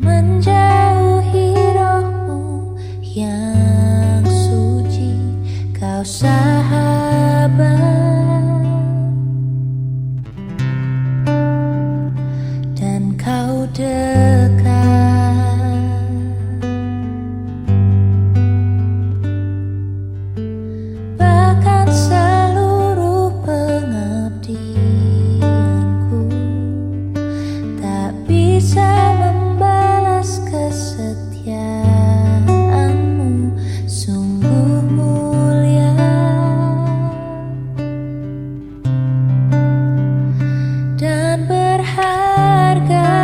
menjauhi rohmu yang suci, kau sahabat, dan kau dekat. Bahkan seluruh pengabdianku tak bisa membalas kesetiaanmu, sungguh mulia dan berharga,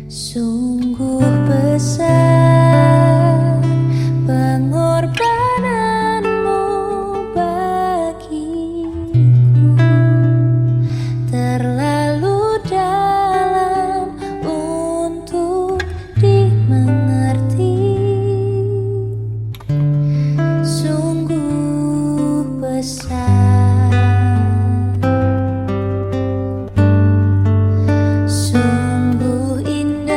sungguh besar pengorbananmu bagiku, terlalu dalam untuk dimengerti, sungguh besar, sungguh indah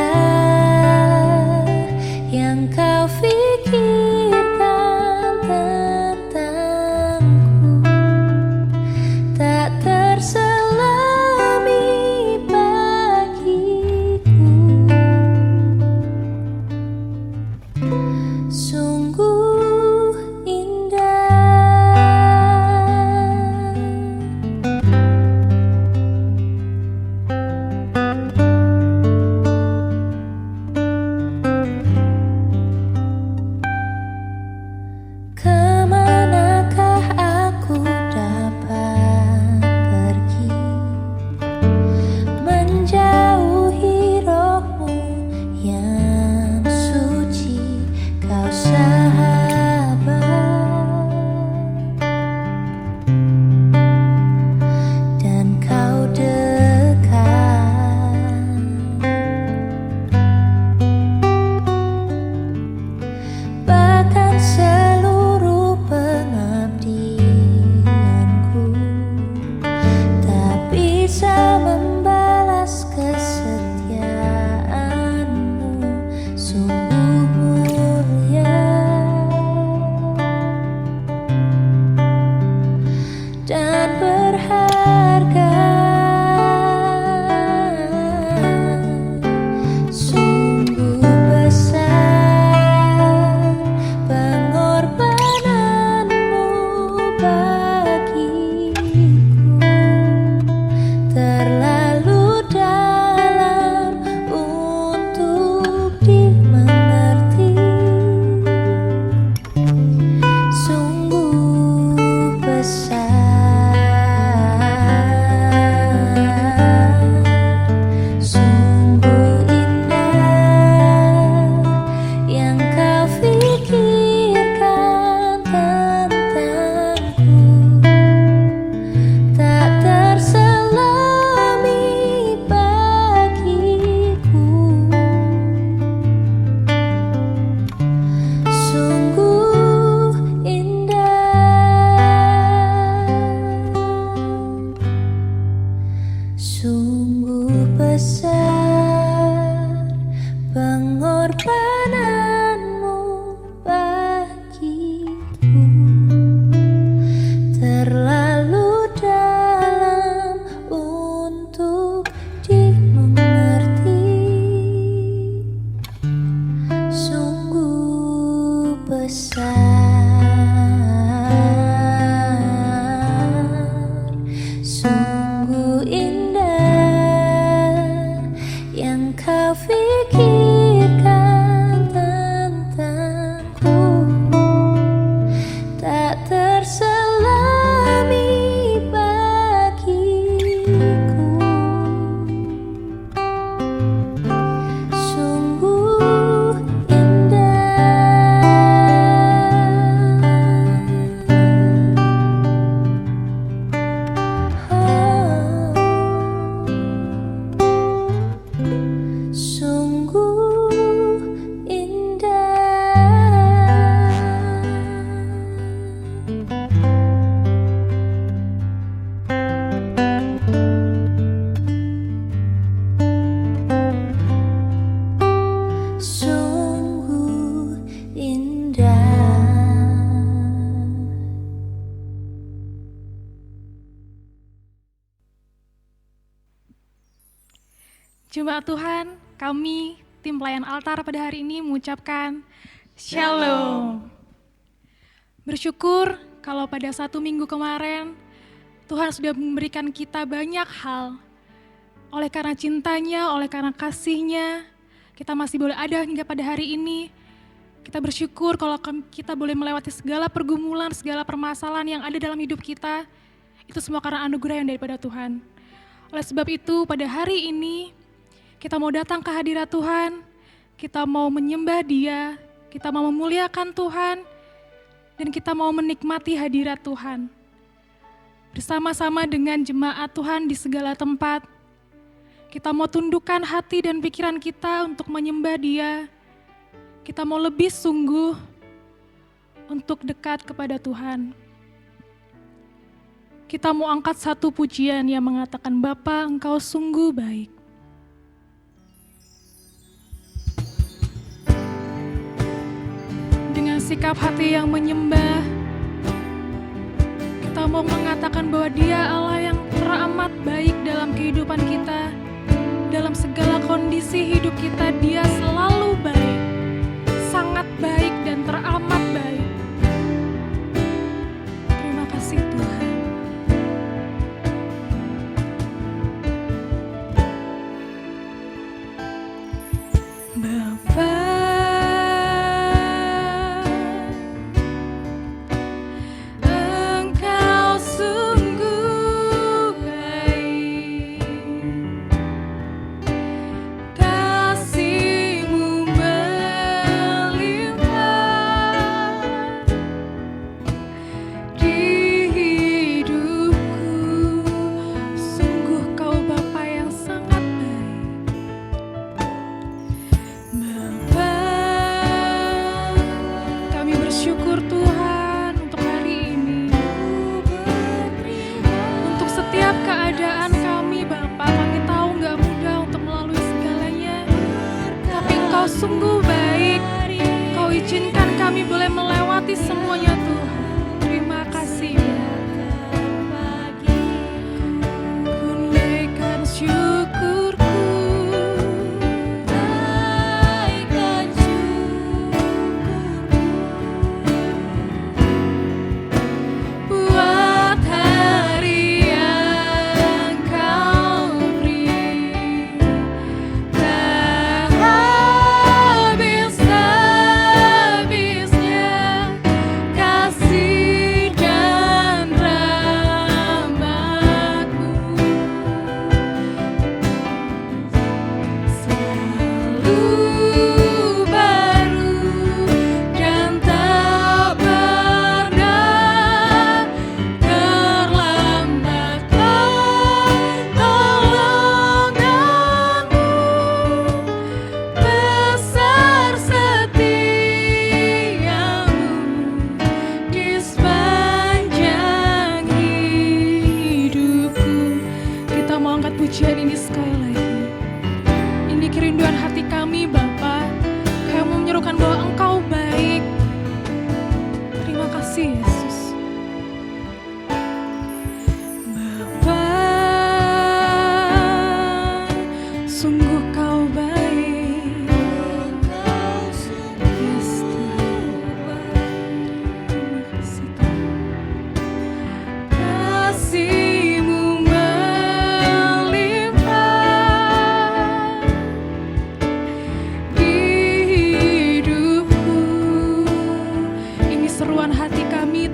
yang kau pikirkan tentangku, tak terselami bagiku, sungguh indah. Kemanakah aku dapat pergi, menjauhi rohmu yang suci, kau sahabat, dan kau dekat. Bahkan seluruh pengabdianku tak bisa membalas kesetiaanmu, sungguh mulia dan berharga, sungguh besar pengorbananmu bagiku, terlalu dalam untuk dimengerti, sungguh besar, sungguh indah yang kau pikirkan tentangku, tak terselami bagiku, sungguh indah, sungguh besar pengorbananmu bagiku, terlalu dalam untuk dimengerti, sungguh besar, sungguh indah Jemaat Tuhan, kami tim pelayan altar pada hari ini mengucapkan Shalom. Bersyukur kalau pada 1 minggu kemarin Tuhan sudah memberikan kita banyak hal. Oleh karena cintanya, oleh karena kasihnya, kita masih boleh ada hingga pada hari ini. Kita bersyukur kalau kita boleh melewati segala pergumulan, segala permasalahan yang ada dalam hidup kita. Itu semua karena anugerah yang daripada Tuhan. Oleh sebab itu pada hari ini kita mau datang ke hadirat Tuhan, kita mau menyembah Dia, kita mau memuliakan Tuhan, dan kita mau menikmati hadirat Tuhan. Bersama-sama dengan jemaat Tuhan di segala tempat, kita mau tundukkan hati dan pikiran kita untuk menyembah Dia. Kita mau lebih sungguh untuk dekat kepada Tuhan. Kita mau angkat satu pujian yang mengatakan, Bapa, Engkau sungguh baik. Dengan sikap hati yang menyembah, kita mau mengatakan bahwa Dia Allah yang teramat baik dalam kehidupan kita. Dalam segala kondisi hidup kita, Dia selalu baik, sangat baik dan teramat baik. Terima kasih Tuhan. Bapa, sungguh baik, Kau izinkan kami boleh melewati semuanya Tuhan. Terima kasih. Kunaikan syukurku, naikkan syukurku, buat hari yang Kau beri. Pujian ini sekali lagi. Ini kerinduan hati kami Bapa. Kami mau menyerukan bahwa Engkau baik. Terima kasih Yesus. Bapa, sungguh Kau baik. Yes, Tuhan. Terima kasih Tuhan. Kasih hati kami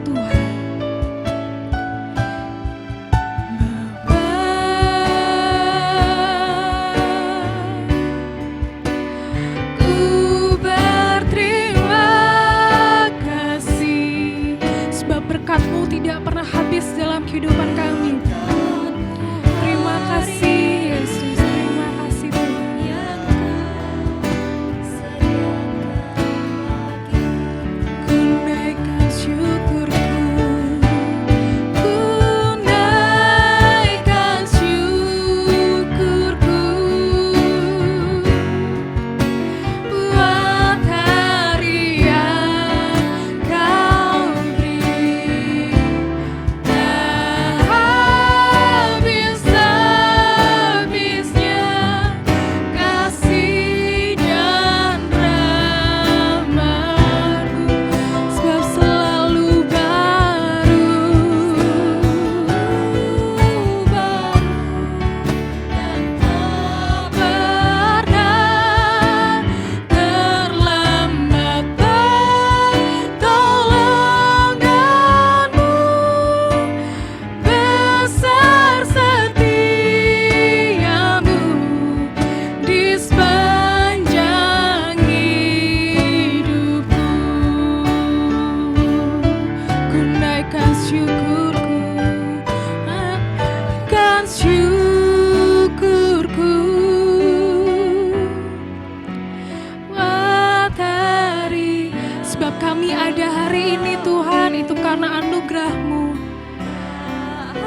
menyembah-Mu.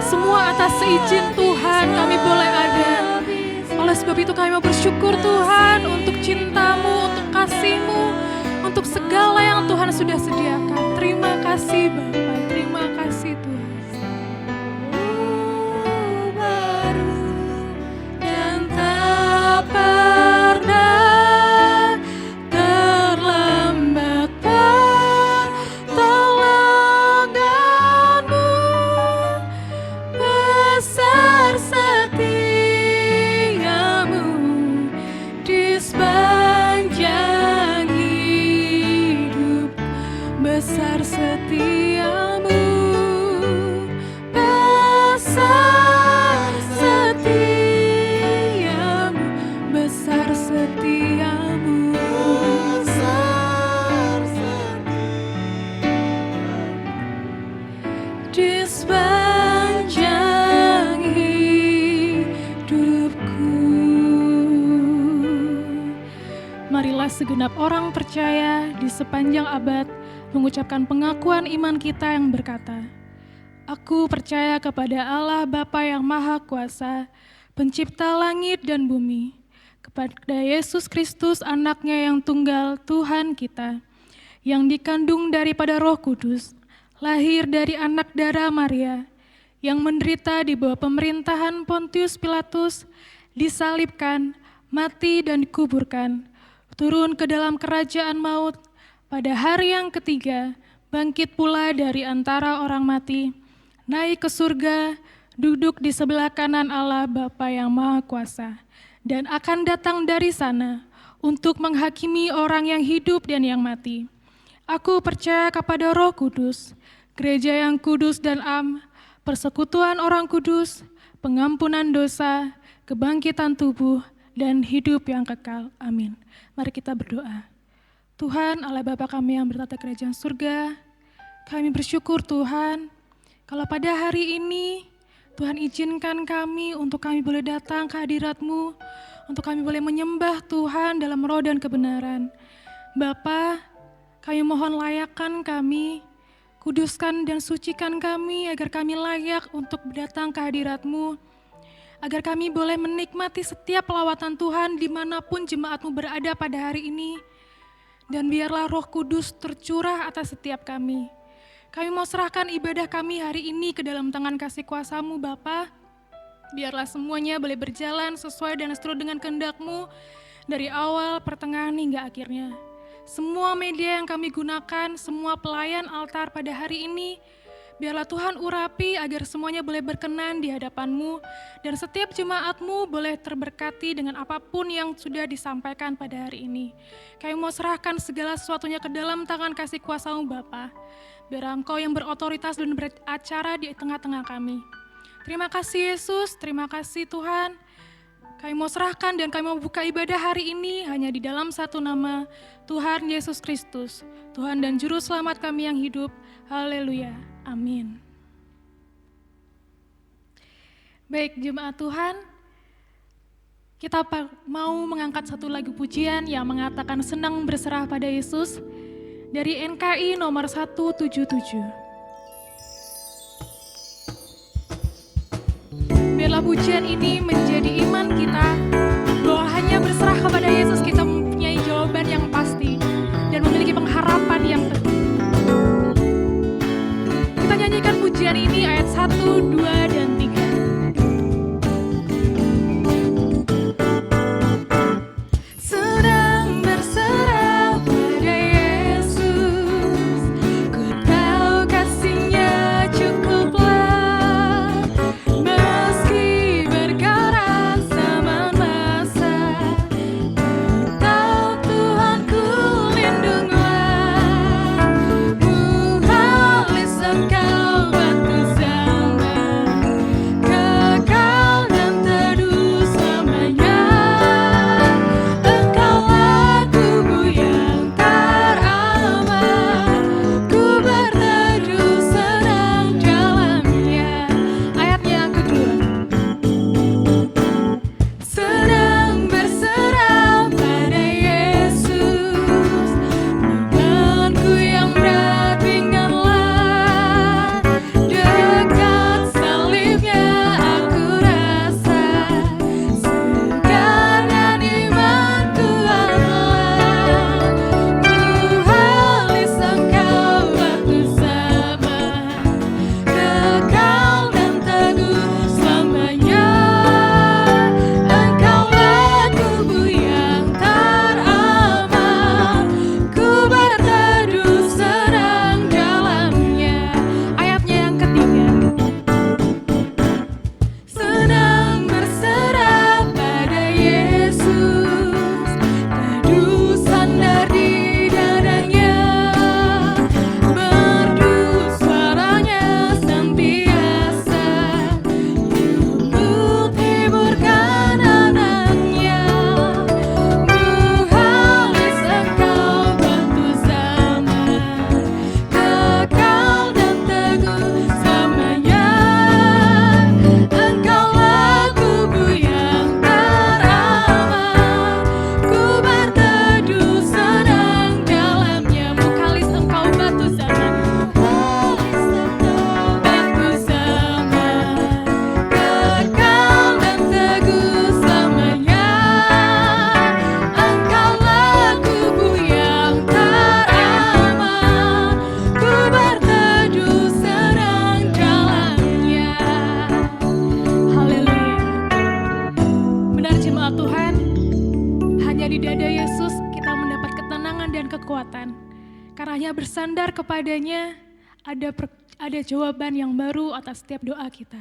Semua atas seizin Tuhan kami boleh ada. Oleh sebab itu kami mau bersyukur Tuhan untuk cinta-Mu, untuk kasih-Mu, untuk segala yang Tuhan sudah sediakan. Terima kasih Bapa, terima kasih Tuhan. Dan tak pernah terlambat pertolongan-Mu, besar setiamu di sepanjang hidup, besar setiamu, besar setiamu, besar setiamu, besar setiamu di sepanjang hidupku. Marilah segenap orang percaya di sepanjang abad mengucapkan pengakuan iman kita yang berkata, Aku percaya kepada Allah Bapa yang Maha Kuasa, pencipta langit dan bumi, kepada Yesus Kristus anaknya yang tunggal Tuhan kita, yang dikandung daripada Roh Kudus, lahir dari anak darah Maria, yang menderita di bawah pemerintahan Pontius Pilatus, disalibkan, mati dan dikuburkan, turun ke dalam kerajaan maut, pada hari yang ketiga, bangkit pula dari antara orang mati, naik ke surga, duduk di sebelah kanan Allah Bapa yang Maha Kuasa, dan akan datang dari sana untuk menghakimi orang yang hidup dan yang mati. Aku percaya kepada Roh Kudus, gereja yang kudus dan am, persekutuan orang kudus, pengampunan dosa, kebangkitan tubuh, dan hidup yang kekal. Amin. Mari kita berdoa. Tuhan Allah Bapa kami yang bertata kerajaan surga, kami bersyukur Tuhan, kalau pada hari ini Tuhan izinkan kami untuk kami boleh datang ke hadirat-Mu, untuk kami boleh menyembah Tuhan dalam roh dan kebenaran. Bapa, kami mohon layakkan kami, kuduskan dan sucikan kami agar kami layak untuk datang ke hadirat-Mu, agar kami boleh menikmati setiap lawatan Tuhan dimanapun jemaat-Mu berada pada hari ini. Dan biarlah Roh Kudus tercurah atas setiap kami. Kami mau serahkan ibadah kami hari ini ke dalam tangan kasih kuasa-Mu Bapa. Biarlah semuanya boleh berjalan sesuai dan seturut dengan kehendak-Mu dari awal, pertengahan hingga akhirnya. Semua media yang kami gunakan, semua pelayan altar pada hari ini, biarlah Tuhan urapi agar semuanya boleh berkenan di hadapan-Mu dan setiap jemaat-Mu boleh terberkati dengan apapun yang sudah disampaikan pada hari ini. Kami mau serahkan segala sesuatunya ke dalam tangan kasih kuasa-Mu Bapa. Biar Engkau yang berotoritas dan beracara di tengah-tengah kami. Terima kasih Yesus, terima kasih Tuhan. Kami mau serahkan dan kami mau buka ibadah hari ini hanya di dalam satu nama, Tuhan Yesus Kristus, Tuhan dan Juru Selamat kami yang hidup. Haleluya. Amin. Baik jemaat Tuhan, kita mau mengangkat satu lagu pujian yang mengatakan senang berserah pada Yesus dari NKI nomor 177. Biarlah pujian ini menjadi iman kita bahwa hanya berserah kepada Yesus kita mempunyai jawaban yang pasti dan memiliki pengharapan yang teguh. Kita nyanyikan pujian ini ayat 1, 2, dan 3. Sedang berserah pada Yesus, ku tahu kasih-Nya cukuplah, meski bergerak zaman jemaat Tuhan, hanya di dada Yesus kita mendapat ketenangan dan kekuatan. Karena hanya bersandar kepadanya, ada jawaban yang baru atas setiap doa kita.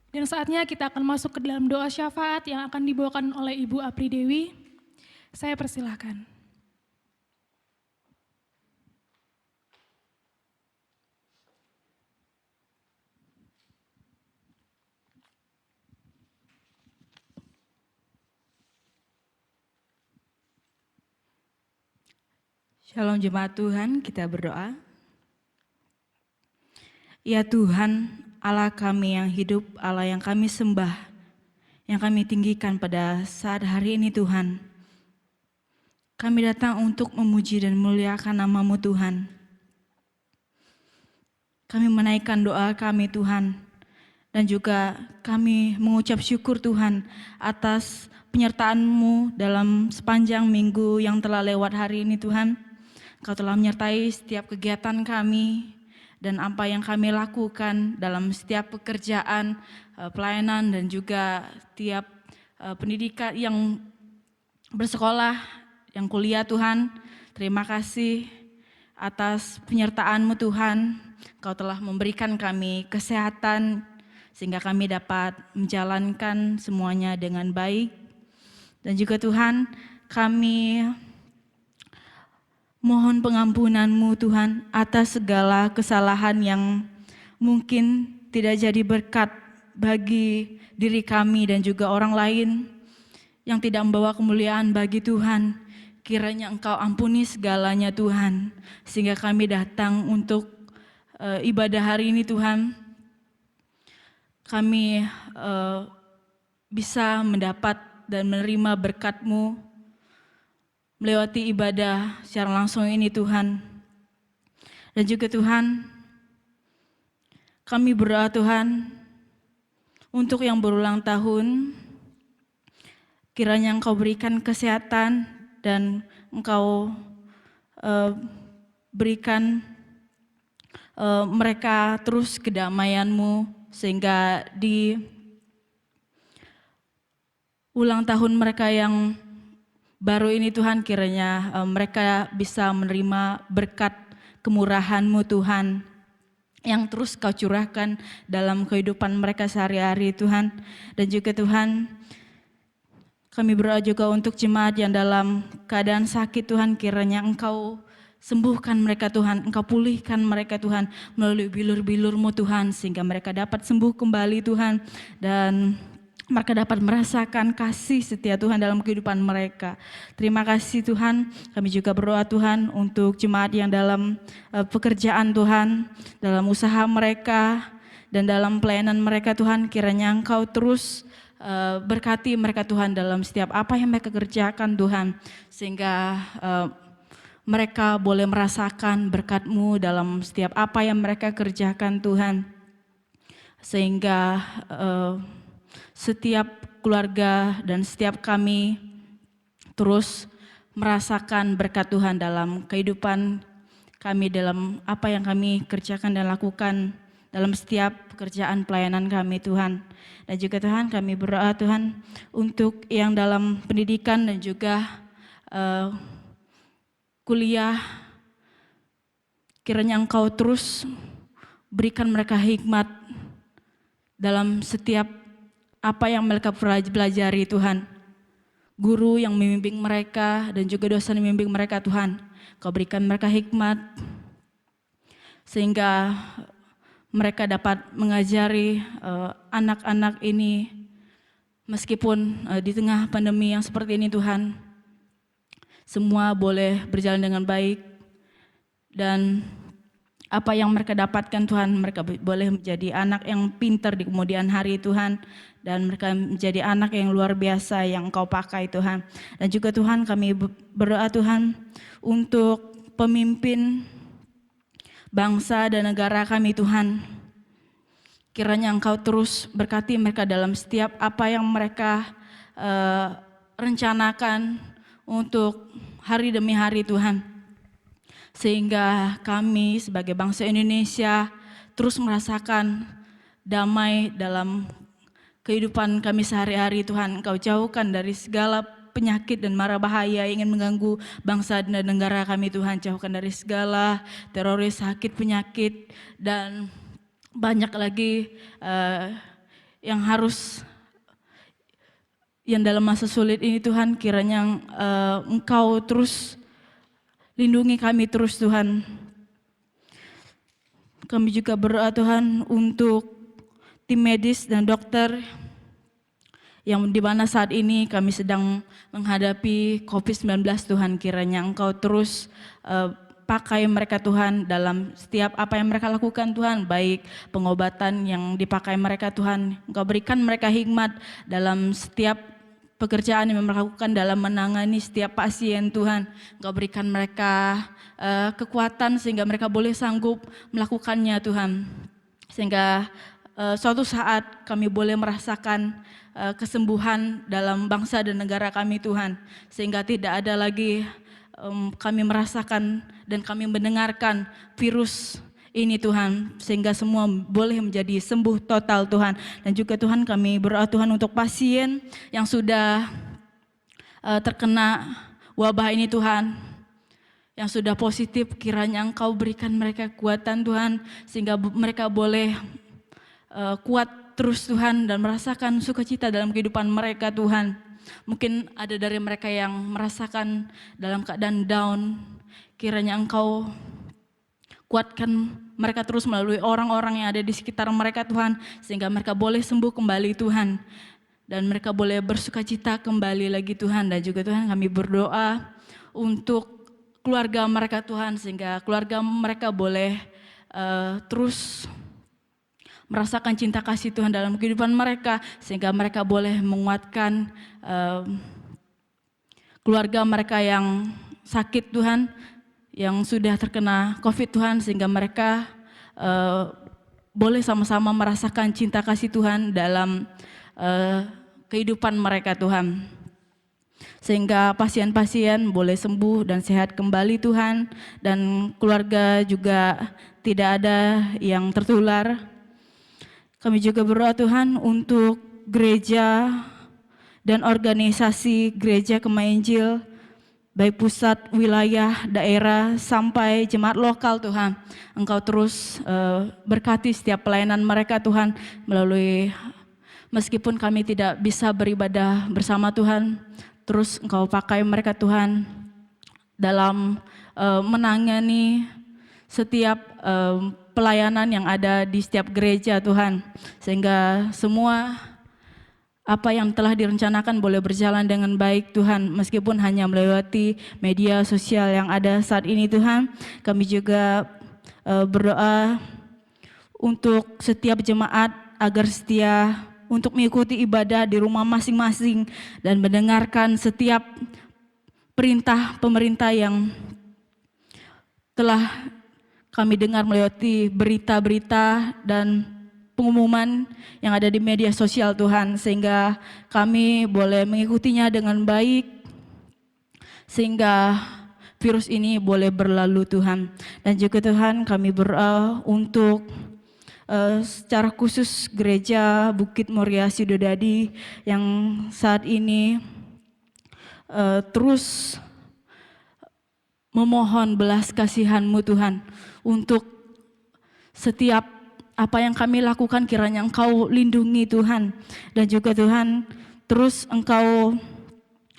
Dan saatnya kita akan masuk ke dalam doa syafaat yang akan dibawakan oleh Ibu Apri Dewi. Saya persilahkan. Shalom jemaat Tuhan, kita berdoa. Ya Tuhan, Allah kami yang hidup, Allah yang kami sembah, yang kami tinggikan pada saat hari ini Tuhan. Kami datang untuk memuji dan memuliakan nama-Mu Tuhan. Kami menaikkan doa kami Tuhan, dan juga kami mengucap syukur Tuhan atas penyertaan-Mu dalam sepanjang minggu yang telah lewat hari ini Tuhan. Kau telah menyertai setiap kegiatan kami dan apa yang kami lakukan dalam setiap pekerjaan, pelayanan dan juga tiap pendidikan yang bersekolah, yang kuliah Tuhan. Terima kasih atas penyertaan-Mu Tuhan. Kau telah memberikan kami kesehatan sehingga kami dapat menjalankan semuanya dengan baik. Dan juga Tuhan, kami mohon pengampunan-Mu Tuhan atas segala kesalahan yang mungkin tidak jadi berkat bagi diri kami dan juga orang lain yang tidak membawa kemuliaan bagi Tuhan. Kiranya Engkau ampuni segalanya Tuhan, sehingga kami datang untuk ibadah hari ini Tuhan. Kami bisa mendapat dan menerima berkat-Mu melewati ibadah secara langsung ini Tuhan. Dan juga Tuhan, kami berdoa Tuhan untuk yang berulang tahun, kiranya Engkau berikan kesehatan dan Engkau berikan mereka terus kedamaian-Mu, sehingga di ulang tahun mereka yang baru ini Tuhan, kiranya mereka bisa menerima berkat kemurahan-Mu Tuhan yang terus Kau curahkan dalam kehidupan mereka sehari-hari Tuhan. Dan juga Tuhan, kami berdoa juga untuk jemaat yang dalam keadaan sakit Tuhan, kiranya Engkau sembuhkan mereka Tuhan, Engkau pulihkan mereka Tuhan melalui bilur-bilur-Mu Tuhan, sehingga mereka dapat sembuh kembali Tuhan, dan mereka dapat merasakan kasih setia Tuhan dalam kehidupan mereka. Terima kasih Tuhan. Kami juga berdoa Tuhan untuk jemaat yang dalam pekerjaan Tuhan, dalam usaha mereka dan dalam pelayanan mereka Tuhan. Kiranya Engkau terus berkati mereka Tuhan dalam setiap apa yang mereka kerjakan Tuhan, sehingga mereka boleh merasakan berkat-Mu dalam setiap apa yang mereka kerjakan Tuhan, sehingga setiap keluarga dan setiap kami terus merasakan berkat Tuhan dalam kehidupan kami, dalam apa yang kami kerjakan dan lakukan dalam setiap pekerjaan pelayanan kami Tuhan. Dan juga Tuhan, kami berdoa Tuhan untuk yang dalam pendidikan dan juga kuliah, kiranya Engkau terus berikan mereka hikmat dalam setiap apa yang mereka pelajari Tuhan. Guru yang membimbing mereka dan juga dosen yang membimbing mereka Tuhan, Kau berikan mereka hikmat sehingga mereka dapat mengajari anak-anak ini meskipun di tengah pandemi yang seperti ini Tuhan, semua boleh berjalan dengan baik, dan apa yang mereka dapatkan Tuhan, mereka boleh menjadi anak yang pintar di kemudian hari Tuhan, dan mereka menjadi anak yang luar biasa yang Engkau pakai Tuhan. Dan juga Tuhan, kami berdoa Tuhan untuk pemimpin bangsa dan negara kami Tuhan. Kiranya Engkau terus berkati mereka dalam setiap apa yang mereka rencanakan untuk hari demi hari Tuhan. Sehingga kami sebagai bangsa Indonesia terus merasakan damai dalam kehidupan kami sehari-hari Tuhan. Engkau jauhkan dari segala penyakit dan mara bahaya yang ingin mengganggu bangsa dan negara kami Tuhan. Jauhkan dari segala teroris, sakit, penyakit, dan banyak lagi yang harus, yang dalam masa sulit ini Tuhan, kiranya Engkau terus lindungi kami terus Tuhan. Kami juga berdoa Tuhan untuk tim medis dan dokter yang di mana saat ini kami sedang menghadapi COVID-19 Tuhan. Kiranya Engkau terus pakai mereka Tuhan dalam setiap apa yang mereka lakukan Tuhan, baik pengobatan yang dipakai mereka Tuhan. Engkau berikan mereka hikmat dalam setiap pekerjaan yang mereka lakukan dalam menangani setiap pasien Tuhan. Engkau berikan mereka kekuatan sehingga mereka boleh sanggup melakukannya Tuhan. Sehingga suatu saat kami boleh merasakan kesembuhan dalam bangsa dan negara kami Tuhan. Sehingga tidak ada lagi kami merasakan dan kami mendengarkan virus ini Tuhan, sehingga semua boleh menjadi sembuh total Tuhan. Dan juga Tuhan kami berdoa Tuhan untuk pasien yang sudah terkena wabah ini Tuhan, yang sudah positif, kiranya Engkau berikan mereka kekuatan Tuhan, sehingga mereka boleh kuat terus Tuhan dan merasakan sukacita dalam kehidupan mereka Tuhan. Mungkin ada dari mereka yang merasakan dalam keadaan down, kiranya Engkau kuatkan mereka terus melalui orang-orang yang ada di sekitar mereka Tuhan, sehingga mereka boleh sembuh kembali Tuhan, dan mereka boleh bersukacita kembali lagi Tuhan. Dan juga Tuhan kami berdoa untuk keluarga mereka Tuhan, sehingga keluarga mereka boleh terus merasakan cinta kasih Tuhan dalam kehidupan mereka, sehingga mereka boleh menguatkan keluarga mereka yang sakit Tuhan, yang sudah terkena COVID Tuhan, sehingga mereka boleh sama-sama merasakan cinta kasih Tuhan dalam kehidupan mereka Tuhan. Sehingga pasien-pasien boleh sembuh dan sehat kembali Tuhan, dan keluarga juga tidak ada yang tertular. Kami juga berdoa Tuhan untuk gereja dan organisasi gereja Kemah Injil, baik pusat, wilayah, daerah, sampai jemaat lokal Tuhan. Engkau terus berkati setiap pelayanan mereka Tuhan, melalui meskipun kami tidak bisa beribadah bersama Tuhan, terus Engkau pakai mereka Tuhan dalam menangani setiap pelayanan yang ada di setiap gereja Tuhan, sehingga semua apa yang telah direncanakan boleh berjalan dengan baik Tuhan, meskipun hanya melewati media sosial yang ada saat ini Tuhan. Kami juga berdoa untuk setiap jemaat agar setia untuk mengikuti ibadah di rumah masing-masing dan mendengarkan setiap perintah pemerintah yang telah kami dengar melewati berita-berita dan pengumuman yang ada di media sosial Tuhan, sehingga kami boleh mengikutinya dengan baik, sehingga virus ini boleh berlalu Tuhan. Dan juga Tuhan kami berdoa untuk secara khusus gereja Bukit Moria Sidodadi yang saat ini terus memohon belas kasihan-Mu Tuhan untuk setiap apa yang kami lakukan, kiranya Engkau lindungi Tuhan. Dan juga Tuhan terus Engkau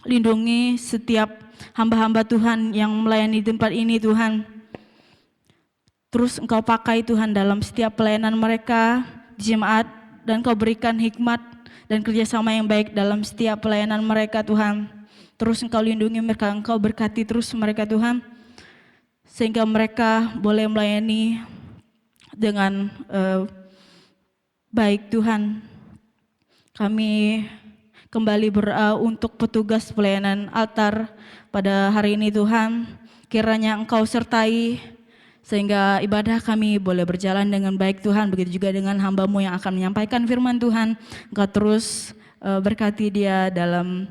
lindungi setiap hamba-hamba Tuhan yang melayani tempat ini Tuhan. Terus Engkau pakai Tuhan dalam setiap pelayanan mereka di jemaat, dan Engkau berikan hikmat dan kerjasama yang baik dalam setiap pelayanan mereka Tuhan. Terus Engkau lindungi mereka, Engkau berkati terus mereka Tuhan, sehingga mereka boleh melayani dengan baik Tuhan. Kami kembali berdoa untuk petugas pelayanan altar pada hari ini Tuhan, kiranya Engkau sertai sehingga ibadah kami boleh berjalan dengan baik Tuhan. Begitu juga dengan hamba-Mu yang akan menyampaikan firman Tuhan. Engkau terus berkati dia dalam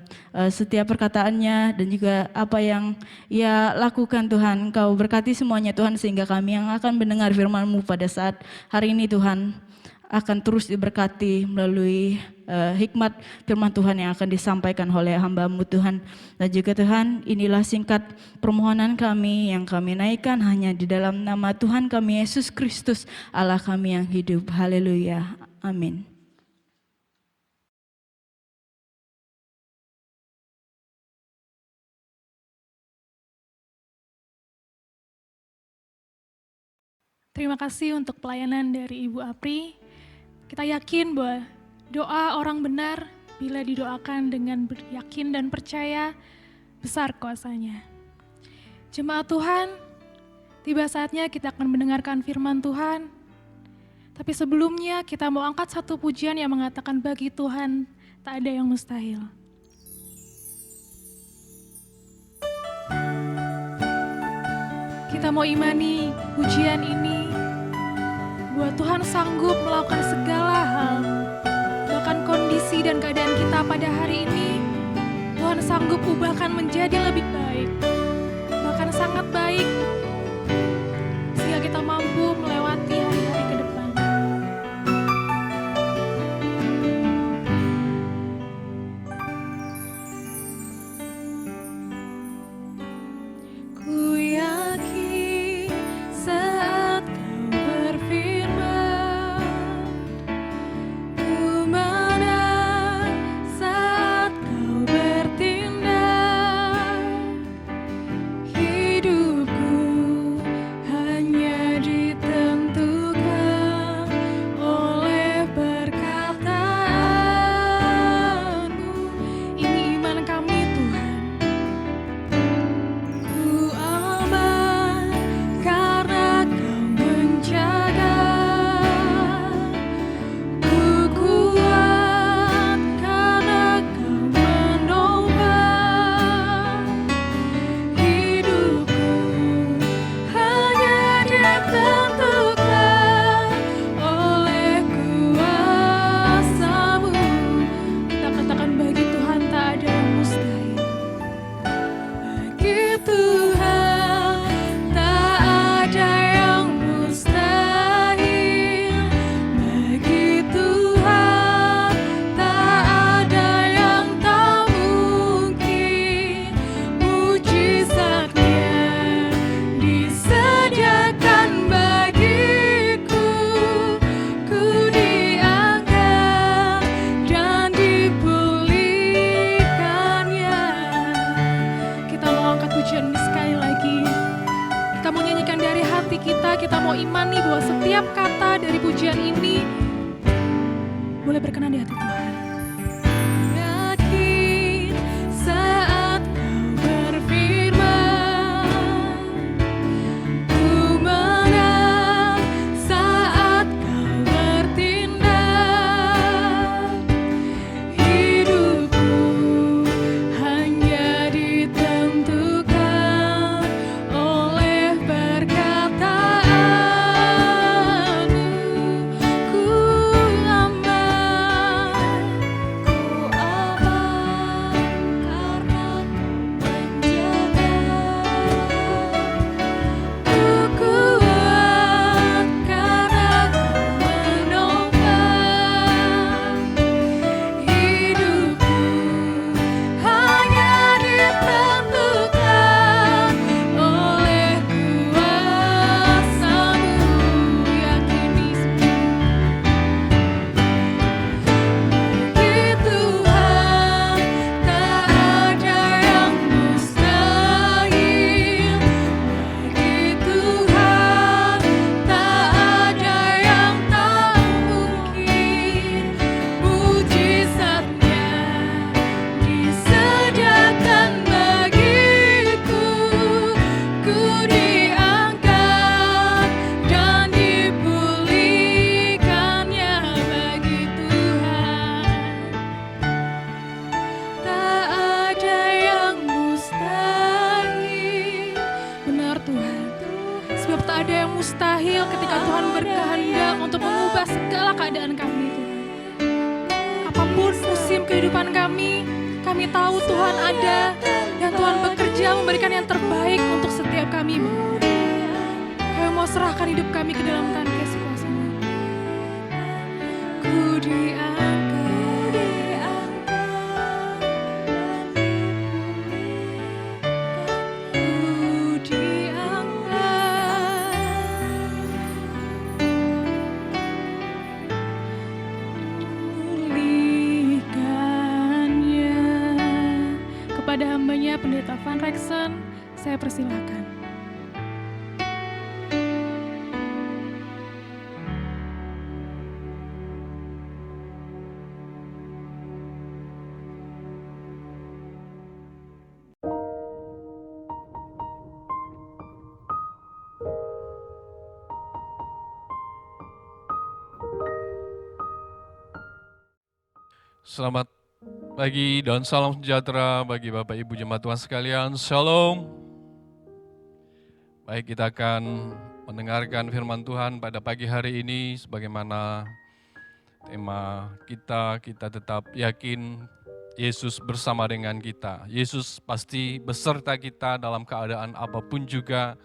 setiap perkataannya dan juga apa yang ia lakukan Tuhan. Engkau berkati semuanya Tuhan, sehingga kami yang akan mendengar firman-Mu pada saat hari ini Tuhan akan terus diberkati melalui hikmat firman Tuhan yang akan disampaikan oleh hamba-Mu Tuhan. Dan juga Tuhan, inilah singkat permohonan kami yang kami naikkan hanya di dalam nama Tuhan kami Yesus Kristus, Allah kami yang hidup. Haleluya. Amin. Terima kasih untuk pelayanan dari Ibu Apri. Kita yakin bahwa doa orang benar bila didoakan dengan yakin dan percaya besar kuasanya. Jemaat Tuhan, tiba saatnya kita akan mendengarkan firman Tuhan. Tapi sebelumnya kita mau angkat satu pujian yang mengatakan bagi Tuhan tak ada yang mustahil. Kita mau imani pujian ini, bahwa Tuhan sanggup melakukan segala hal, bahkan kondisi dan keadaan kita pada hari ini, Tuhan sanggup ubahkan menjadi lebih baik, bahkan sangat baik, sehingga kita mampu melewati hari-hari ke depan. Ku yakin saat Kau berfirman, ku menang saat Kau bertindak. Hidupku hanya ditentukan oleh perkataan-Mu. Ini iman kami Tuhan. Ku aman karena Kau menjaga, ku kuat karena Kau menopang. Hidupku hanya ditentukan oleh kuasa-Mu. Kita katakan bagi Tuhan tak ada yang mustahil. Bagi Tuhan tak ada yang mustahil. Bagi Tuhan tak ada yang tak mungkin. Mujizatnya disediakan bagiku. Ku diangkat dan dipulihkannya. Kita mau angkat pujian ini sekali lagi. Kita mau nyanyikan dari hati kita mau imani bahwa setiap kata dari pujian ini boleh berkenan di hati Tuhan. Yakin saat Kau berfirman, ku menang saat Kau bertindak. Hidupku hanya ditentukan oleh perkataan-Mu. Ku aman mustahil ketika Tuhan berkehendak untuk mengubah segala keadaan kami, Tuhan. Apapun musim kehidupan kami tahu Tuhan ada dan Tuhan bekerja memberikan yang terbaik untuk setiap kami. Kami mau serahkan hidup kami ke dalam tangan kasih kuasa-Mu. Ku diangkat kepada hambanya Pendeta Van Rexen, saya persilahkan. Selamat pagi dan salam sejahtera bagi Bapak Ibu Jemaat Tuhan sekalian. Shalom. Baik, kita akan mendengarkan firman Tuhan pada pagi hari ini sebagaimana tema kita tetap yakin Yesus bersama dengan kita. Yesus pasti beserta kita dalam keadaan apapun juga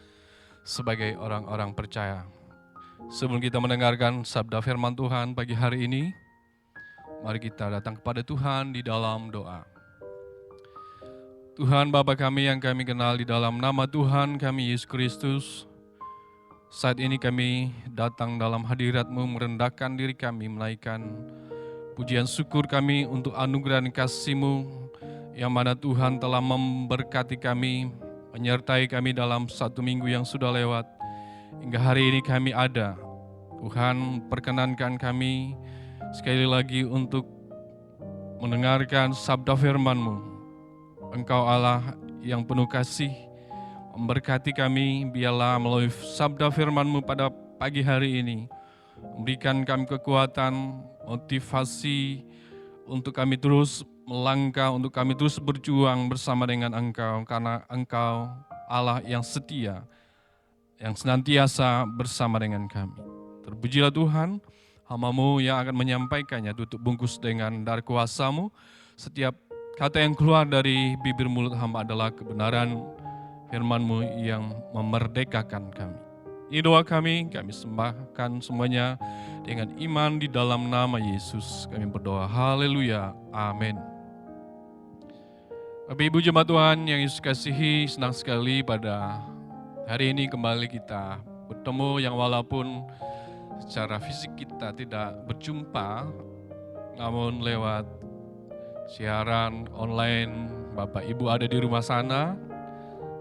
sebagai orang-orang percaya. Sebelum kita mendengarkan sabda firman Tuhan pagi hari ini, mari kita datang kepada Tuhan di dalam doa. Tuhan Bapa kami yang kami kenal, di dalam nama Tuhan kami Yesus Kristus, saat ini kami datang dalam hadirat-Mu, merendahkan diri kami, menaikkan pujian syukur kami untuk anugerah dan kasih-Mu yang mana Tuhan telah memberkati kami, menyertai kami dalam satu minggu yang sudah lewat. Hingga hari ini kami ada. Tuhan, perkenankan kami sekali lagi untuk mendengarkan sabda firman-Mu. Engkau Allah yang penuh kasih, memberkati kami, biarlah melalui sabda firman-Mu pada pagi hari ini, memberikan kami kekuatan, motivasi untuk kami terus melangkah, untuk kami terus berjuang bersama dengan Engkau, karena Engkau Allah yang setia, yang senantiasa bersama dengan kami. Terpujilah Tuhan, hamba-Mu yang akan menyampaikannya, tutup bungkus dengan darah kuasa-Mu. Setiap kata yang keluar dari bibir mulut hamba adalah kebenaran firman-Mu yang memerdekakan kami. Ini doa kami sembahkan semuanya dengan iman di dalam nama Yesus. Kami berdoa, haleluya, amin. Bapak Ibu Jemaat Tuhan yang Yesus kasihi, senang sekali pada hari ini kembali kita bertemu, yang walaupun secara fisik kita tidak berjumpa, namun lewat siaran online, Bapak Ibu ada di rumah sana,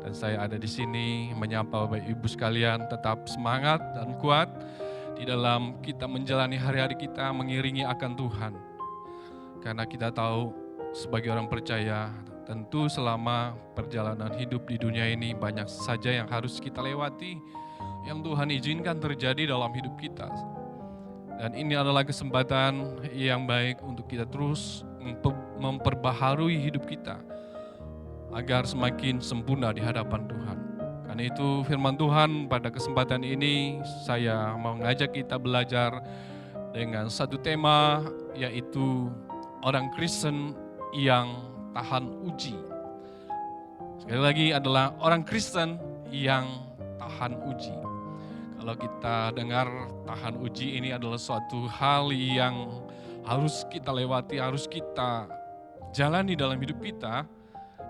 dan saya ada di sini menyapa Bapak Ibu sekalian, tetap semangat dan kuat di dalam kita menjalani hari-hari kita mengiringi akan Tuhan. Karena kita tahu sebagai orang percaya, tentu selama perjalanan hidup di dunia ini banyak saja yang harus kita lewati, yang Tuhan izinkan terjadi dalam hidup kita. Dan ini adalah kesempatan yang baik untuk kita terus memperbaharui hidup kita agar semakin sempurna di hadapan Tuhan. Karena itu firman Tuhan pada kesempatan ini saya mau mengajak kita belajar dengan satu tema, yaitu orang Kristen yang tahan uji. Sekali lagi adalah orang Kristen yang tahan uji. Kalau kita dengar tahan uji, ini adalah suatu hal yang harus kita lewati, harus kita jalani dalam hidup kita,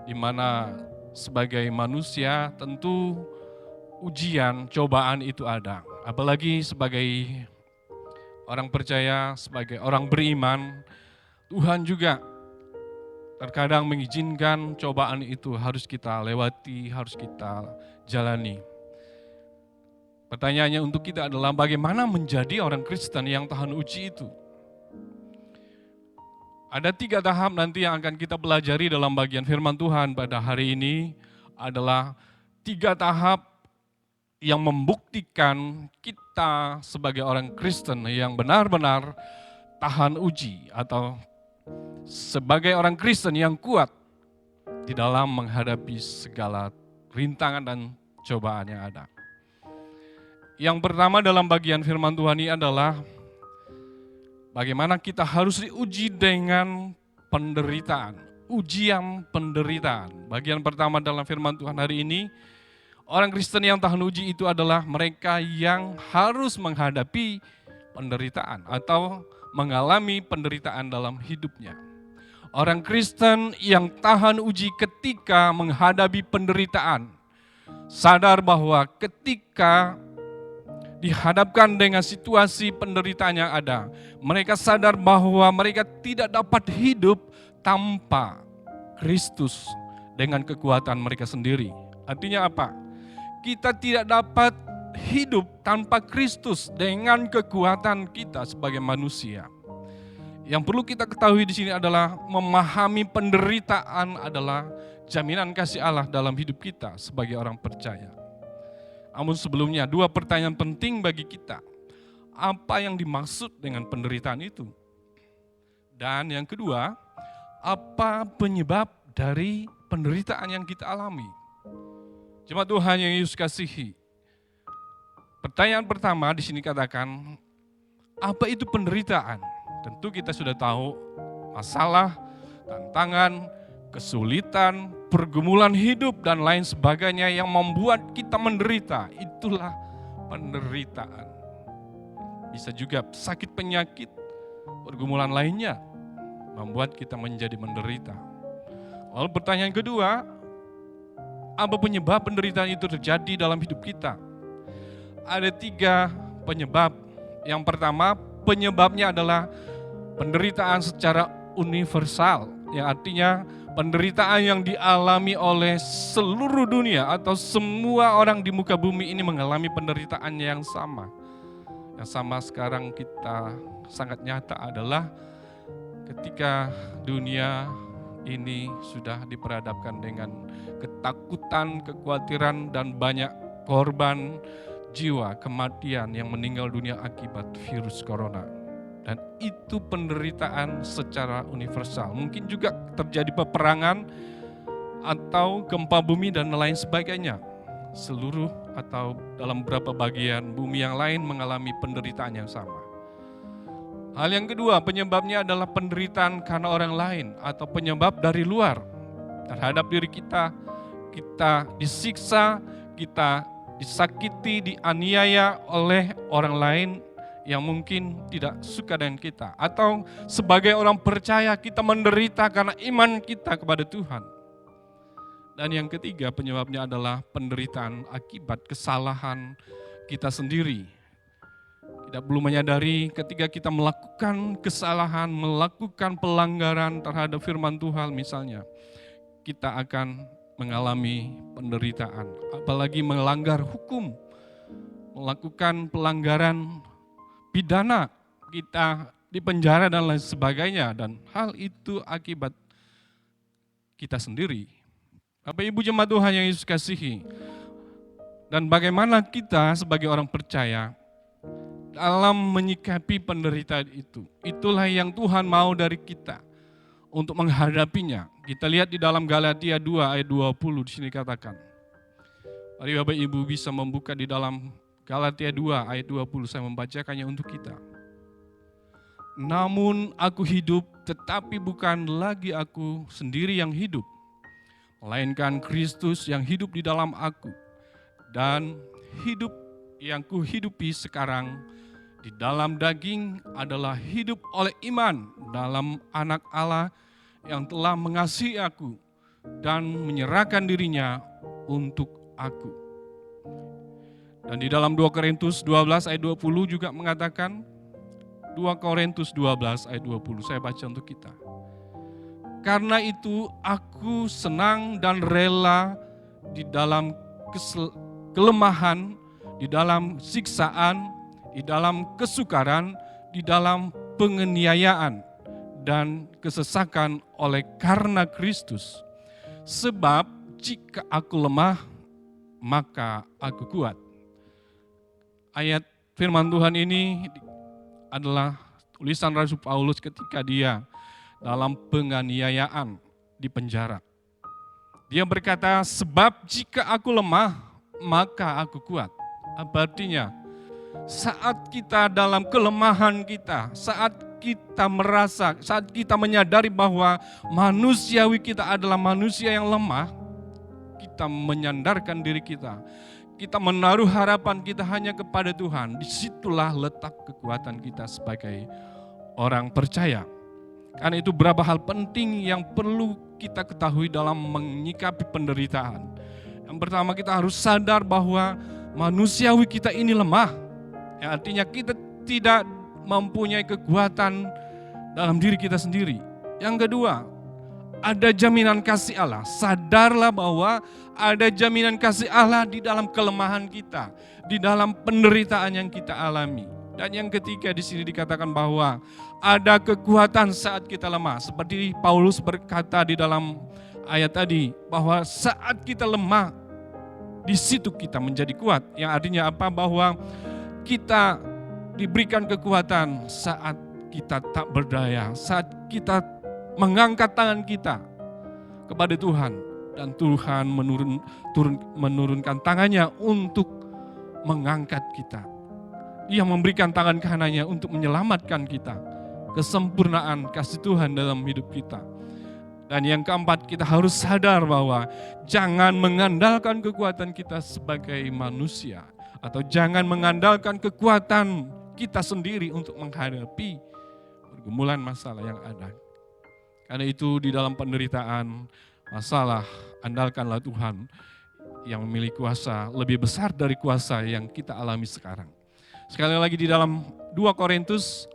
di mana sebagai manusia tentu ujian, cobaan itu ada. Apalagi sebagai orang percaya, sebagai orang beriman, Tuhan juga terkadang mengizinkan cobaan itu harus kita lewati, harus kita jalani. Pertanyaannya untuk kita adalah bagaimana menjadi orang Kristen yang tahan uji itu? Ada 3 tahap nanti yang akan kita pelajari dalam bagian firman Tuhan pada hari ini, adalah 3 tahap yang membuktikan kita sebagai orang Kristen yang benar-benar tahan uji, atau sebagai orang Kristen yang kuat di dalam menghadapi segala rintangan dan cobaan yang ada. Yang pertama dalam bagian firman Tuhan ini adalah bagaimana kita harus diuji dengan penderitaan, ujian penderitaan. Bagian pertama dalam firman Tuhan hari ini, orang Kristen yang tahan uji itu adalah mereka yang harus menghadapi penderitaan atau mengalami penderitaan dalam hidupnya. Orang Kristen yang tahan uji ketika menghadapi penderitaan, sadar bahwa ketika dihadapkan dengan situasi penderitaan yang ada, mereka sadar bahwa mereka tidak dapat hidup tanpa Kristus dengan kekuatan mereka sendiri. Artinya apa? Kita tidak dapat hidup tanpa Kristus dengan kekuatan kita sebagai manusia. Yang perlu kita ketahui di sini adalah memahami penderitaan adalah jaminan kasih Allah dalam hidup kita sebagai orang percaya. Namun sebelumnya, 2 pertanyaan penting bagi kita. Apa yang dimaksud dengan penderitaan itu? Dan yang kedua, apa penyebab dari penderitaan yang kita alami? Jemaat Tuhan yang Yesus kasihi. Pertanyaan pertama di sini katakan, apa itu penderitaan? Tentu kita sudah tahu masalah, tantangan, kesulitan, pergumulan hidup dan lain sebagainya yang membuat kita menderita. Itulah penderitaan. Bisa juga sakit penyakit, pergumulan lainnya membuat kita menjadi menderita. Lalu pertanyaan kedua, apa penyebab penderitaan itu terjadi dalam hidup kita? Ada 3 penyebab. Yang pertama, penyebabnya adalah penderitaan secara universal, yang artinya penderitaan yang dialami oleh seluruh dunia atau semua orang di muka bumi ini mengalami penderitaan yang sama. Yang sama sekarang kita sangat nyata adalah ketika dunia ini sudah diperhadapkan dengan ketakutan, kekhawatiran, dan banyak korban jiwa, kematian yang meninggal dunia akibat virus corona. Dan itu penderitaan secara universal. Mungkin juga terjadi peperangan atau gempa bumi dan lain sebagainya. Seluruh atau dalam beberapa bagian bumi yang lain mengalami penderitaan yang sama. Hal yang kedua, penyebabnya adalah penderitaan karena orang lain atau penyebab dari luar terhadap diri kita. Kita disiksa, kita disakiti, dianiaya oleh orang lain yang mungkin tidak suka dengan kita. Atau sebagai orang percaya kita menderita karena iman kita kepada Tuhan. Dan yang ketiga penyebabnya adalah penderitaan akibat kesalahan kita sendiri. Kita belum menyadari ketika kita melakukan kesalahan, melakukan pelanggaran terhadap firman Tuhan misalnya, kita akan mengalami penderitaan. Apalagi melanggar hukum, melakukan pelanggaran pidana, kita dipenjara dan lain sebagainya. Dan hal itu akibat kita sendiri. Bapak Ibu jemaat Tuhan yang Yesus kasihi. Dan bagaimana kita sebagai orang percaya dalam menyikapi penderitaan itu. Itulah yang Tuhan mau dari kita untuk menghadapinya. Kita lihat di dalam Galatia 2 ayat 20 di sini katakan. Mari Bapak Ibu bisa membuka di dalam Galatia 2 ayat 20, saya membacakannya untuk kita. Namun aku hidup, tetapi bukan lagi aku sendiri yang hidup, melainkan Kristus yang hidup di dalam aku. Dan hidup yang kuhidupi sekarang di dalam daging adalah hidup oleh iman dalam Anak Allah yang telah mengasihi aku dan menyerahkan dirinya untuk aku. Dan di dalam 2 Korintus 12 ayat 20 juga mengatakan, 2 Korintus 12 ayat 20, saya baca untuk kita. Karena itu aku senang dan rela di dalam kelemahan, di dalam siksaan, di dalam kesukaran, di dalam penganiayaan dan kesesakan oleh karena Kristus. Sebab jika aku lemah, maka aku kuat. Ayat firman Tuhan ini adalah tulisan Rasul Paulus ketika dia dalam penganiayaan di penjara. Dia berkata, sebab jika aku lemah, maka aku kuat. Apa artinya? Saat kita dalam kelemahan kita, saat kita menyadari bahwa manusiawi kita adalah manusia yang lemah, kita menyandarkan diri kita. Kita menaruh harapan kita hanya kepada Tuhan. Disitulah letak kekuatan kita sebagai orang percaya. Karena itu berapa hal penting yang perlu kita ketahui dalam menyikapi penderitaan. Yang pertama, kita harus sadar bahwa manusiawi kita ini lemah. Yang artinya kita tidak mempunyai kekuatan dalam diri kita sendiri. Yang kedua, ada jaminan kasih Allah. Sadarlah bahwa ada jaminan kasih Allah di dalam kelemahan kita, di dalam penderitaan yang kita alami. Dan yang ketiga di sini dikatakan bahwa ada kekuatan saat kita lemah. Seperti Paulus berkata di dalam ayat tadi, bahwa saat kita lemah, di situ kita menjadi kuat. Yang artinya apa? Bahwa kita diberikan kekuatan saat kita tak berdaya, saat kita mengangkat tangan kita kepada Tuhan. Dan Tuhan menurunkan tangannya untuk mengangkat kita. Dia memberikan tangan kanannya untuk menyelamatkan kita. Kesempurnaan kasih Tuhan dalam hidup kita. Dan yang keempat, kita harus sadar bahwa jangan mengandalkan kekuatan kita sebagai manusia. Atau jangan mengandalkan kekuatan kita sendiri untuk menghadapi pergumulan masalah yang ada. Karena itu di dalam penderitaan, masalah, andalkanlah Tuhan yang memiliki kuasa lebih besar dari kuasa yang kita alami sekarang. Sekali lagi di dalam 2 Korintus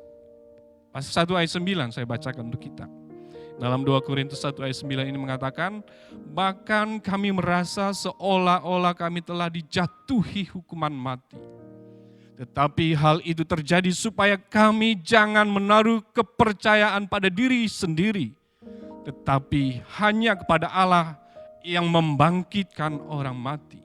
pasal 1 ayat 9 saya bacakan untuk kita. Dalam 2 Korintus 1 ayat 9 ini mengatakan, bahkan kami merasa seolah-olah kami telah dijatuhi hukuman mati. Tetapi hal itu terjadi supaya kami jangan menaruh kepercayaan pada diri sendiri, tetapi hanya kepada Allah yang membangkitkan orang mati.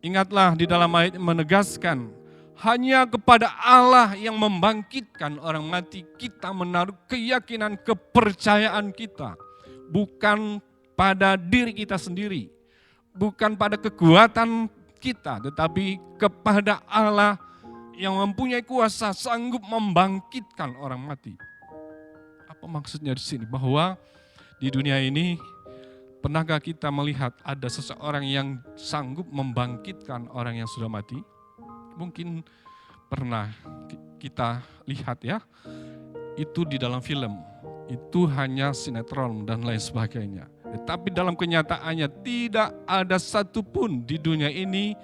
Ingatlah di dalam ayat menegaskan, hanya kepada Allah yang membangkitkan orang mati kita menaruh keyakinan kepercayaan kita. Bukan pada diri kita sendiri, bukan pada kekuatan kita, tetapi kepada Allah yang mempunyai kuasa sanggup membangkitkan orang mati. Apa maksudnya di sini? Bahwa di dunia ini, pernahkah kita melihat ada seseorang yang sanggup membangkitkan orang yang sudah mati? Mungkin pernah kita lihat ya, itu di dalam film, itu hanya sinetron dan lain sebagainya. Tetapi dalam kenyataannya tidak ada satupun di dunia ini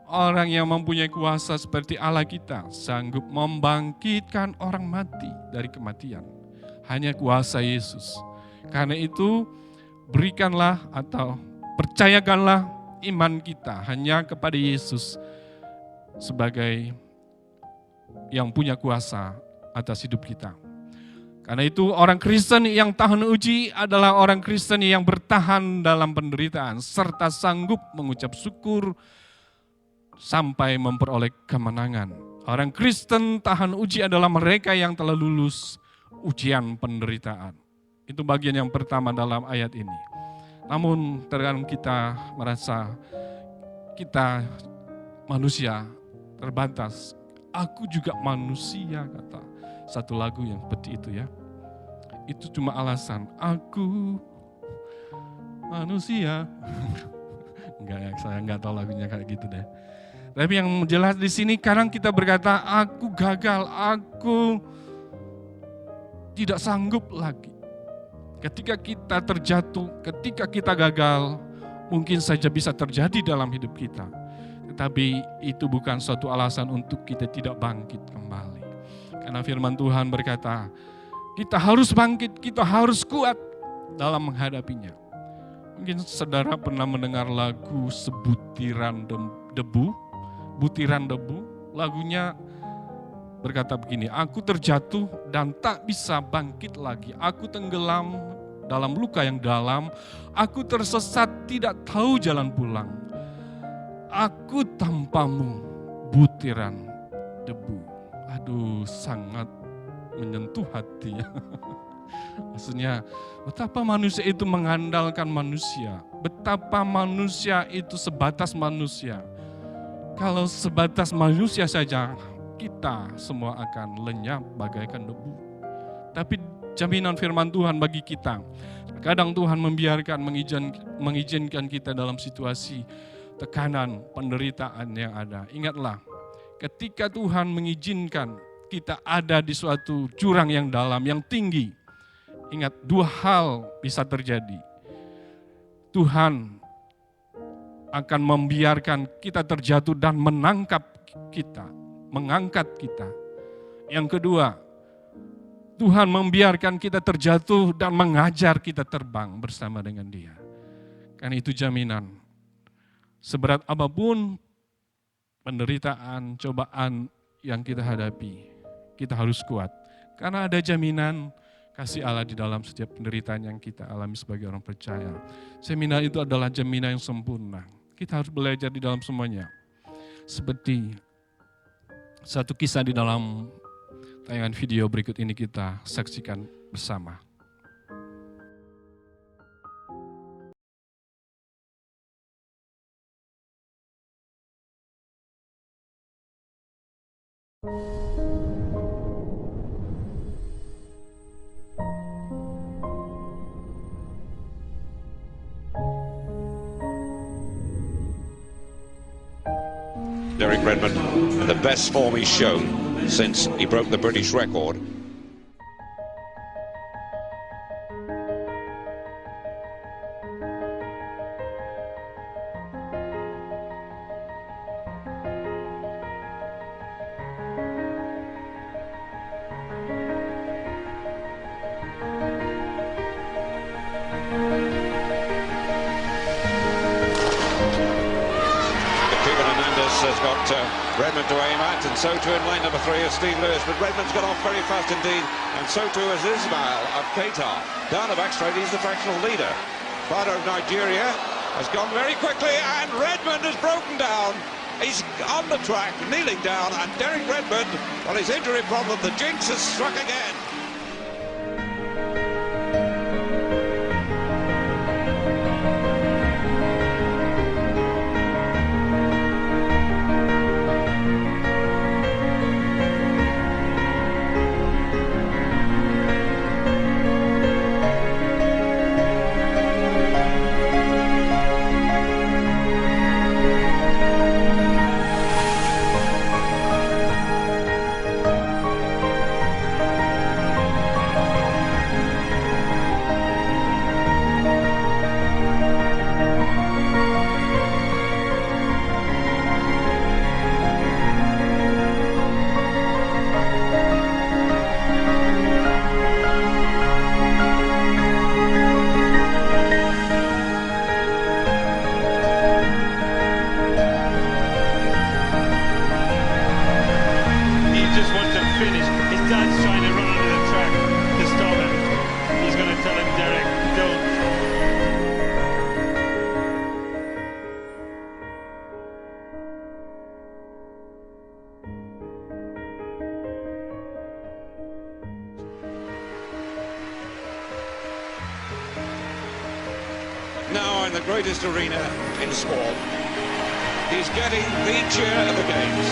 orang yang mempunyai kuasa seperti Allah kita, sanggup membangkitkan orang mati dari kematian. Hanya kuasa Yesus. Karena itu berikanlah atau percayakanlah iman kita hanya kepada Yesus sebagai yang punya kuasa atas hidup kita. Karena itu orang Kristen yang tahan uji adalah orang Kristen yang bertahan dalam penderitaan serta sanggup mengucap syukur sampai memperoleh kemenangan. Orang Kristen tahan uji adalah mereka yang telah lulus ujian penderitaan. Itu bagian yang pertama dalam ayat ini. Namun terkadang kita merasa kita manusia terbatas. Aku juga manusia, kata satu lagu yang seperti itu ya. Itu cuma alasan, aku manusia. Enggak ya, saya enggak tahu lagunya kayak gitu deh. Tapi yang jelas di sini kadang kita berkata, aku gagal, aku tidak sanggup lagi. Ketika kita terjatuh, ketika kita gagal, mungkin saja bisa terjadi dalam hidup kita. Tetapi itu bukan suatu alasan untuk kita tidak bangkit kembali. Karena firman Tuhan berkata, kita harus bangkit, kita harus kuat dalam menghadapinya. Mungkin saudara pernah mendengar lagu Sebutiran Debu, Butiran Debu. Lagunya berkata begini, aku terjatuh dan tak bisa bangkit lagi. Aku tenggelam dalam luka yang dalam. Aku tersesat tidak tahu jalan pulang. Aku tanpamu butiran debu. Aduh, sangat menyentuh hati ya. Maksudnya, betapa manusia itu mengandalkan manusia. Betapa manusia itu sebatas manusia. Kalau sebatas manusia saja, kita semua akan lenyap bagaikan debu. Tapi jaminan firman Tuhan bagi kita, kadang Tuhan membiarkan, mengizinkan kita dalam situasi tekanan, penderitaan yang ada. Ingatlah, ketika Tuhan mengizinkan kita ada di suatu jurang yang dalam, yang tinggi, ingat dua hal bisa terjadi. Tuhan akan membiarkan kita terjatuh dan menangkap kita, mengangkat kita. Yang kedua, Tuhan membiarkan kita terjatuh dan mengajar kita terbang bersama dengan Dia. Karena itu jaminan. Seberat apapun penderitaan, cobaan yang kita hadapi, kita harus kuat. Karena ada jaminan kasih Allah di dalam setiap penderitaan yang kita alami sebagai orang percaya. Jaminan itu adalah jaminan yang sempurna. Kita harus belajar di dalam semuanya. Seperti satu kisah di dalam tayangan video berikut ini kita saksikan bersama. Derek Redmond, the best form he's shown since he broke the British record. Has got Redmond to aim at, and so too in lane number 3 is Steve Lewis, but Redmond's got off very fast indeed, and so too is Ismail of Qatar. Down the back straight, he's the fractional leader. Father of Nigeria has gone very quickly, and Redmond has broken down. He's on the track, kneeling down, and Derek Redmond, on his injury problem, the jinx has struck again. Now in the greatest arena in sport, he's getting the cheer of the games.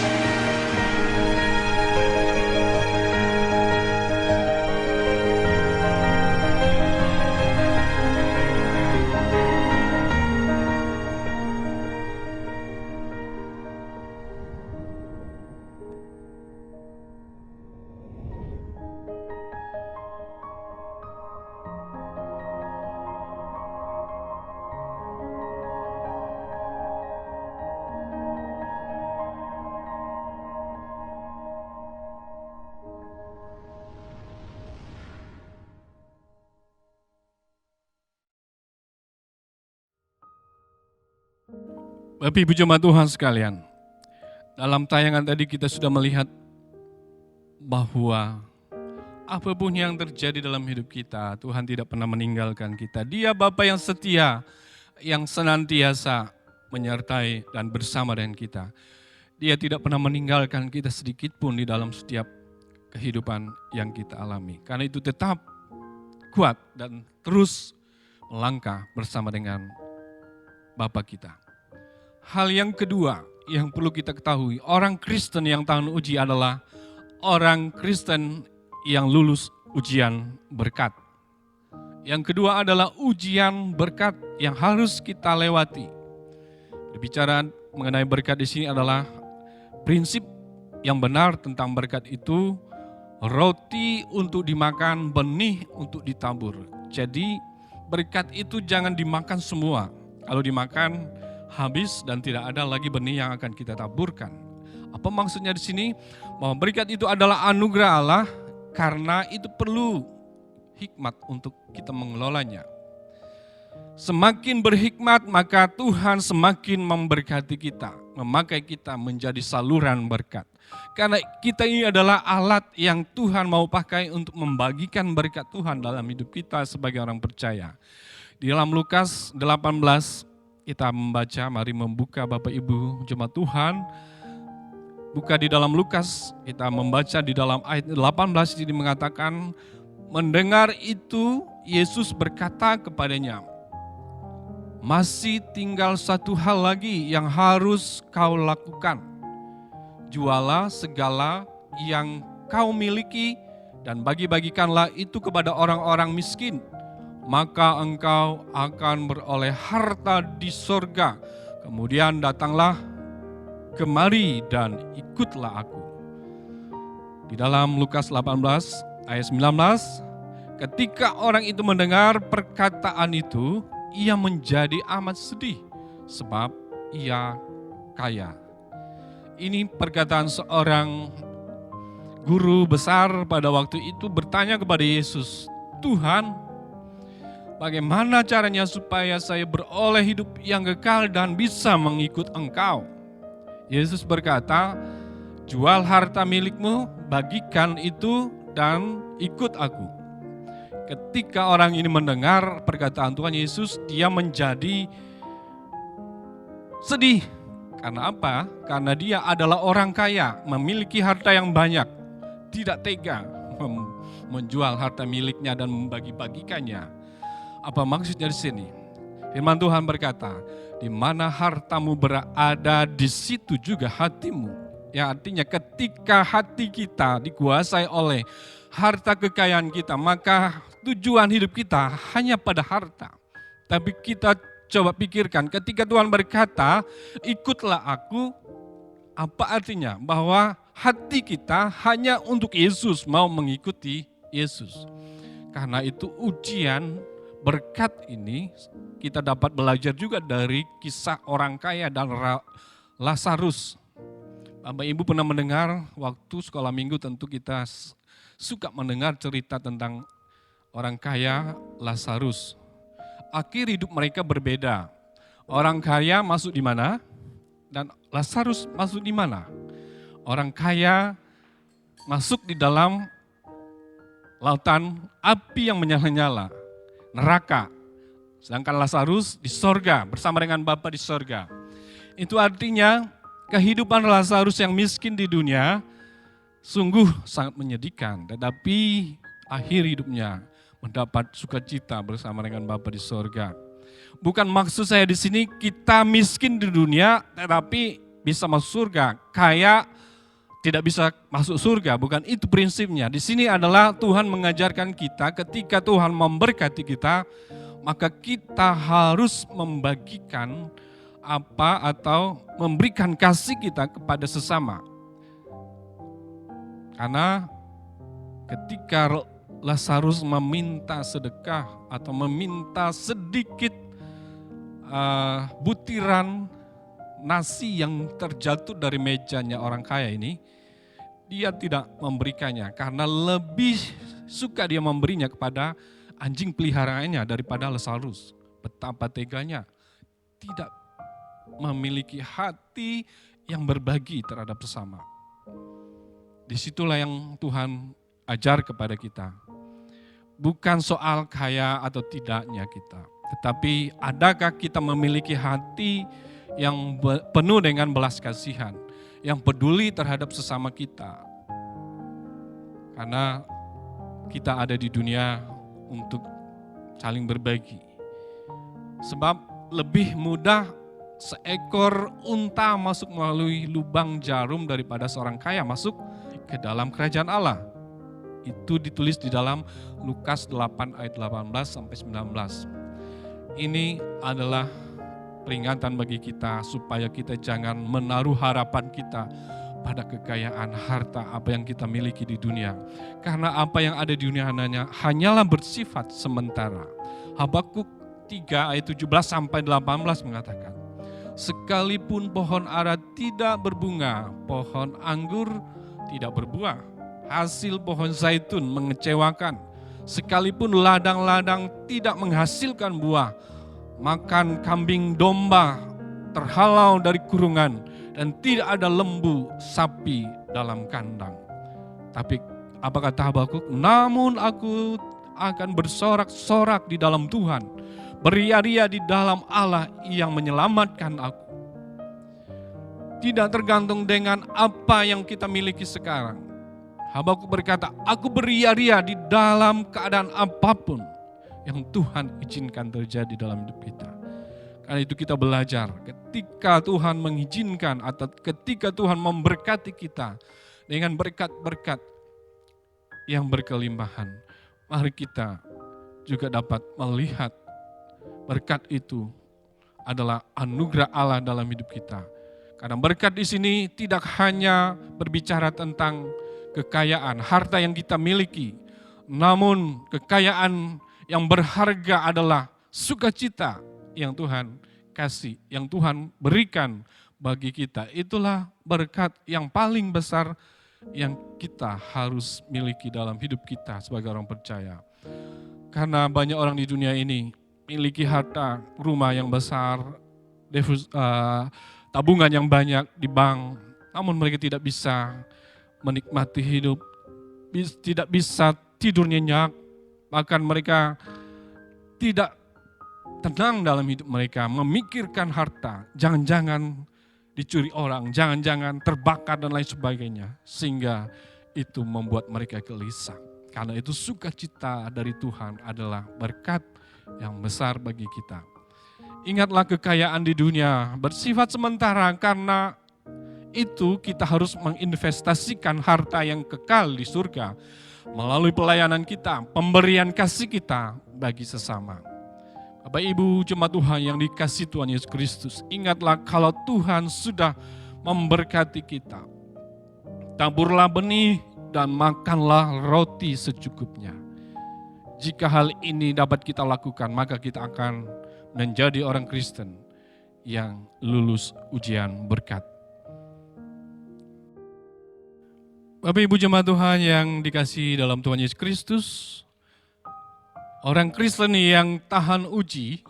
Bapak Ibu jemaat Tuhan sekalian, dalam tayangan tadi kita sudah melihat bahwa apapun yang terjadi dalam hidup kita, Tuhan tidak pernah meninggalkan kita. Dia Bapa yang setia, yang senantiasa menyertai dan bersama dengan kita. Dia tidak pernah meninggalkan kita sedikit pun di dalam setiap kehidupan yang kita alami. Karena itu tetap kuat dan terus melangkah bersama dengan Bapa kita. Hal yang kedua yang perlu kita ketahui, orang Kristen yang tahan uji adalah orang Kristen yang lulus ujian berkat. Yang kedua adalah ujian berkat yang harus kita lewati. Berbicara mengenai berkat di sini adalah prinsip yang benar tentang berkat itu, roti untuk dimakan, benih untuk ditabur. Jadi berkat itu jangan dimakan semua. Kalau dimakan habis dan tidak ada lagi benih yang akan kita taburkan. Apa maksudnya di sini? Bahwa berkat itu adalah anugerah Allah karena itu perlu hikmat untuk kita mengelolanya. Semakin berhikmat, maka Tuhan semakin memberkati kita, memakai kita menjadi saluran berkat. Karena kita ini adalah alat yang Tuhan mau pakai untuk membagikan berkat Tuhan dalam hidup kita sebagai orang percaya. Di dalam Lukas 18 kita membaca, mari membuka Bapak Ibu jemaat Tuhan. Buka di dalam Lukas, kita membaca di dalam ayat 18 ini mengatakan, mendengar itu Yesus berkata kepadanya, masih tinggal satu hal lagi yang harus kau lakukan. Jualah segala yang kau miliki dan bagi-bagikanlah itu kepada orang-orang miskin. Maka engkau akan beroleh harta di sorga. Kemudian datanglah kemari dan ikutlah aku. Di dalam Lukas 18 ayat 19, ketika orang itu mendengar perkataan itu, ia menjadi amat sedih sebab ia kaya. Ini perkataan seorang guru besar pada waktu itu bertanya kepada Yesus, Tuhan, bagaimana caranya supaya saya beroleh hidup yang kekal dan bisa mengikut Engkau? Yesus berkata, jual harta milikmu, bagikan itu dan ikut aku. Ketika orang ini mendengar perkataan Tuhan Yesus, dia menjadi sedih. Karena apa? Karena dia adalah orang kaya, memiliki harta yang banyak, tidak tega menjual harta miliknya dan membagi-bagikannya. Apa maksudnya di sini? Firman Tuhan berkata, di mana hartamu berada, di situ juga hatimu. Ya, artinya ketika hati kita dikuasai oleh harta kekayaan kita, maka tujuan hidup kita hanya pada harta. Tapi kita coba pikirkan, ketika Tuhan berkata, ikutlah aku, apa artinya? Bahwa hati kita hanya untuk Yesus, mau mengikuti Yesus. Karena itu ujian berkat ini kita dapat belajar juga dari kisah orang kaya dan Lazarus. Bapak Ibu pernah mendengar waktu sekolah minggu, tentu kita suka mendengar cerita tentang orang kaya Lazarus. Akhir hidup mereka berbeda. Orang kaya masuk di mana dan Lazarus masuk di mana? Orang kaya masuk di dalam lautan api yang menyala-nyala, neraka. Sedangkan Lazarus di sorga, bersama dengan Bapa di sorga. Itu artinya kehidupan Lazarus yang miskin di dunia sungguh sangat menyedihkan. Tetapi akhir hidupnya mendapat sukacita bersama dengan Bapa di sorga. Bukan maksud saya di sini kita miskin di dunia tetapi bisa masuk surga. Kaya tidak bisa masuk surga, bukan itu prinsipnya. Di sini adalah Tuhan mengajarkan kita ketika Tuhan memberkati kita, maka kita harus membagikan apa atau memberikan kasih kita kepada sesama. Karena ketika Lazarus meminta sedekah atau meminta sedikit butiran nasi yang terjatuh dari mejanya orang kaya ini, dia tidak memberikannya karena lebih suka dia memberinya kepada anjing peliharaannya daripada Lazarus. Betapa teganya, tidak memiliki hati yang berbagi terhadap sesama. Disitulah yang Tuhan ajar kepada kita. Bukan soal kaya atau tidaknya kita, tetapi adakah kita memiliki hati yang penuh dengan belas kasihan, yang peduli terhadap sesama kita. Karena kita ada di dunia untuk saling berbagi. Sebab lebih mudah seekor unta masuk melalui lubang jarum daripada seorang kaya masuk ke dalam kerajaan Allah. Itu ditulis di dalam Lukas 8 ayat 18 sampai 19. Ini adalah peringatan bagi kita supaya kita jangan menaruh harapan kita pada kekayaan harta apa yang kita miliki di dunia. Karena apa yang ada di dunia hanyalah bersifat sementara. Habakuk 3 ayat 17 sampai 18 mengatakan, sekalipun pohon ara tidak berbunga, pohon anggur tidak berbuah, hasil pohon zaitun mengecewakan. Sekalipun ladang-ladang tidak menghasilkan buah, makan kambing domba terhalau dari kurungan, dan tidak ada lembu sapi dalam kandang. Tapi apa kata Habakuk? Namun aku akan bersorak-sorak di dalam Tuhan, beria-ria di dalam Allah yang menyelamatkan aku. Tidak tergantung dengan apa yang kita miliki sekarang. Habakuk berkata, aku beria-ria di dalam keadaan apapun yang Tuhan izinkan terjadi dalam hidup kita. Karena itu kita belajar, ketika Tuhan mengizinkan atau ketika Tuhan memberkati kita dengan berkat-berkat yang berkelimpahan, mari kita juga dapat melihat berkat itu adalah anugerah Allah dalam hidup kita. Karena berkat di sini tidak hanya berbicara tentang kekayaan, harta yang kita miliki, namun kekayaan yang berharga adalah sukacita yang Tuhan kasih, yang Tuhan berikan bagi kita. Itulah berkat yang paling besar yang kita harus miliki dalam hidup kita sebagai orang percaya. Karena banyak orang di dunia ini miliki harta, rumah yang besar, tabungan yang banyak di bank, namun mereka tidak bisa menikmati hidup, tidak bisa tidur nyenyak, bahkan mereka tidak tenang dalam hidup mereka, memikirkan harta, jangan-jangan dicuri orang, jangan-jangan terbakar dan lain sebagainya, sehingga itu membuat mereka gelisah. Karena itu sukacita dari Tuhan adalah berkat yang besar bagi kita. Ingatlah kekayaan di dunia bersifat sementara, karena itu kita harus menginvestasikan harta yang kekal di surga melalui pelayanan kita, pemberian kasih kita bagi sesama. Bapak Ibu jemaat Tuhan yang dikasihi Tuhan Yesus Kristus, ingatlah kalau Tuhan sudah memberkati kita. Taburlah benih dan makanlah roti secukupnya. Jika hal ini dapat kita lakukan, maka kita akan menjadi orang Kristen yang lulus ujian berkat. Bapak Ibu jemaat Tuhan yang dikasihi dalam Tuhan Yesus Kristus, orang Kristen yang tahan uji,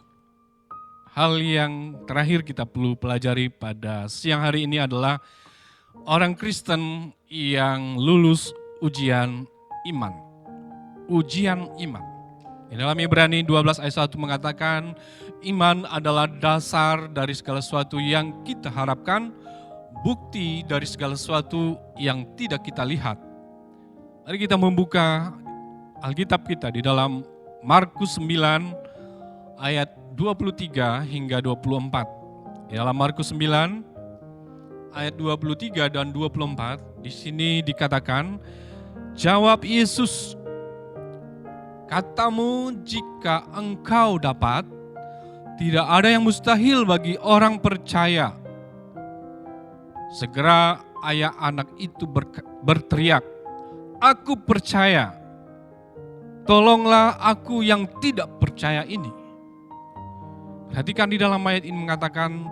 hal yang terakhir kita perlu pelajari pada siang hari ini adalah orang Kristen yang lulus ujian iman. Ujian iman. Di dalam Ibrani 12 ayat 1 mengatakan, iman adalah dasar dari segala sesuatu yang kita harapkan, bukti dari segala sesuatu yang tidak kita lihat. Mari kita membuka Alkitab kita di dalam Markus 9 ayat 23 hingga 24. Di dalam Markus 9 ayat 23 dan 24, di sini dikatakan, jawab Yesus, katamu jika engkau dapat, tidak ada yang mustahil bagi orang percaya. Segera ayah anak itu berteriak, aku percaya, tolonglah aku yang tidak percaya ini. Perhatikan di dalam ayat ini mengatakan,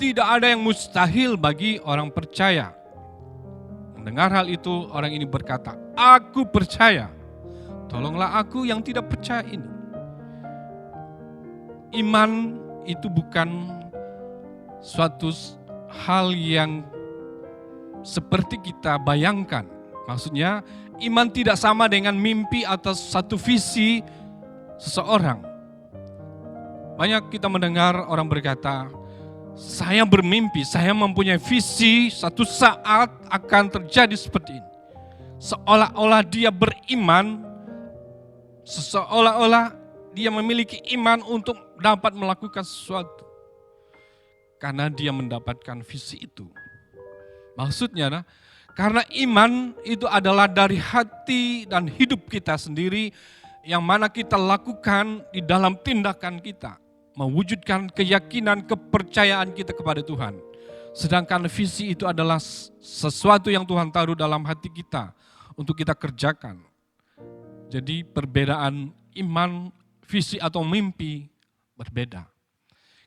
tidak ada yang mustahil bagi orang percaya. Mendengar hal itu, orang ini berkata, aku percaya, tolonglah aku yang tidak percaya ini. Iman itu bukan suatu hal yang seperti kita bayangkan. Maksudnya, iman tidak sama dengan mimpi atau satu visi seseorang. Banyak kita mendengar orang berkata, saya bermimpi, saya mempunyai visi satu saat akan terjadi seperti ini. Seolah-olah dia beriman, seolah-olah dia memiliki iman untuk dapat melakukan sesuatu. Karena dia mendapatkan visi itu. Maksudnya, karena iman itu adalah dari hati dan hidup kita sendiri yang mana kita lakukan di dalam tindakan kita. Mewujudkan keyakinan, kepercayaan kita kepada Tuhan. Sedangkan visi itu adalah sesuatu yang Tuhan taruh dalam hati kita untuk kita kerjakan. Jadi perbedaan iman, visi atau mimpi berbeda.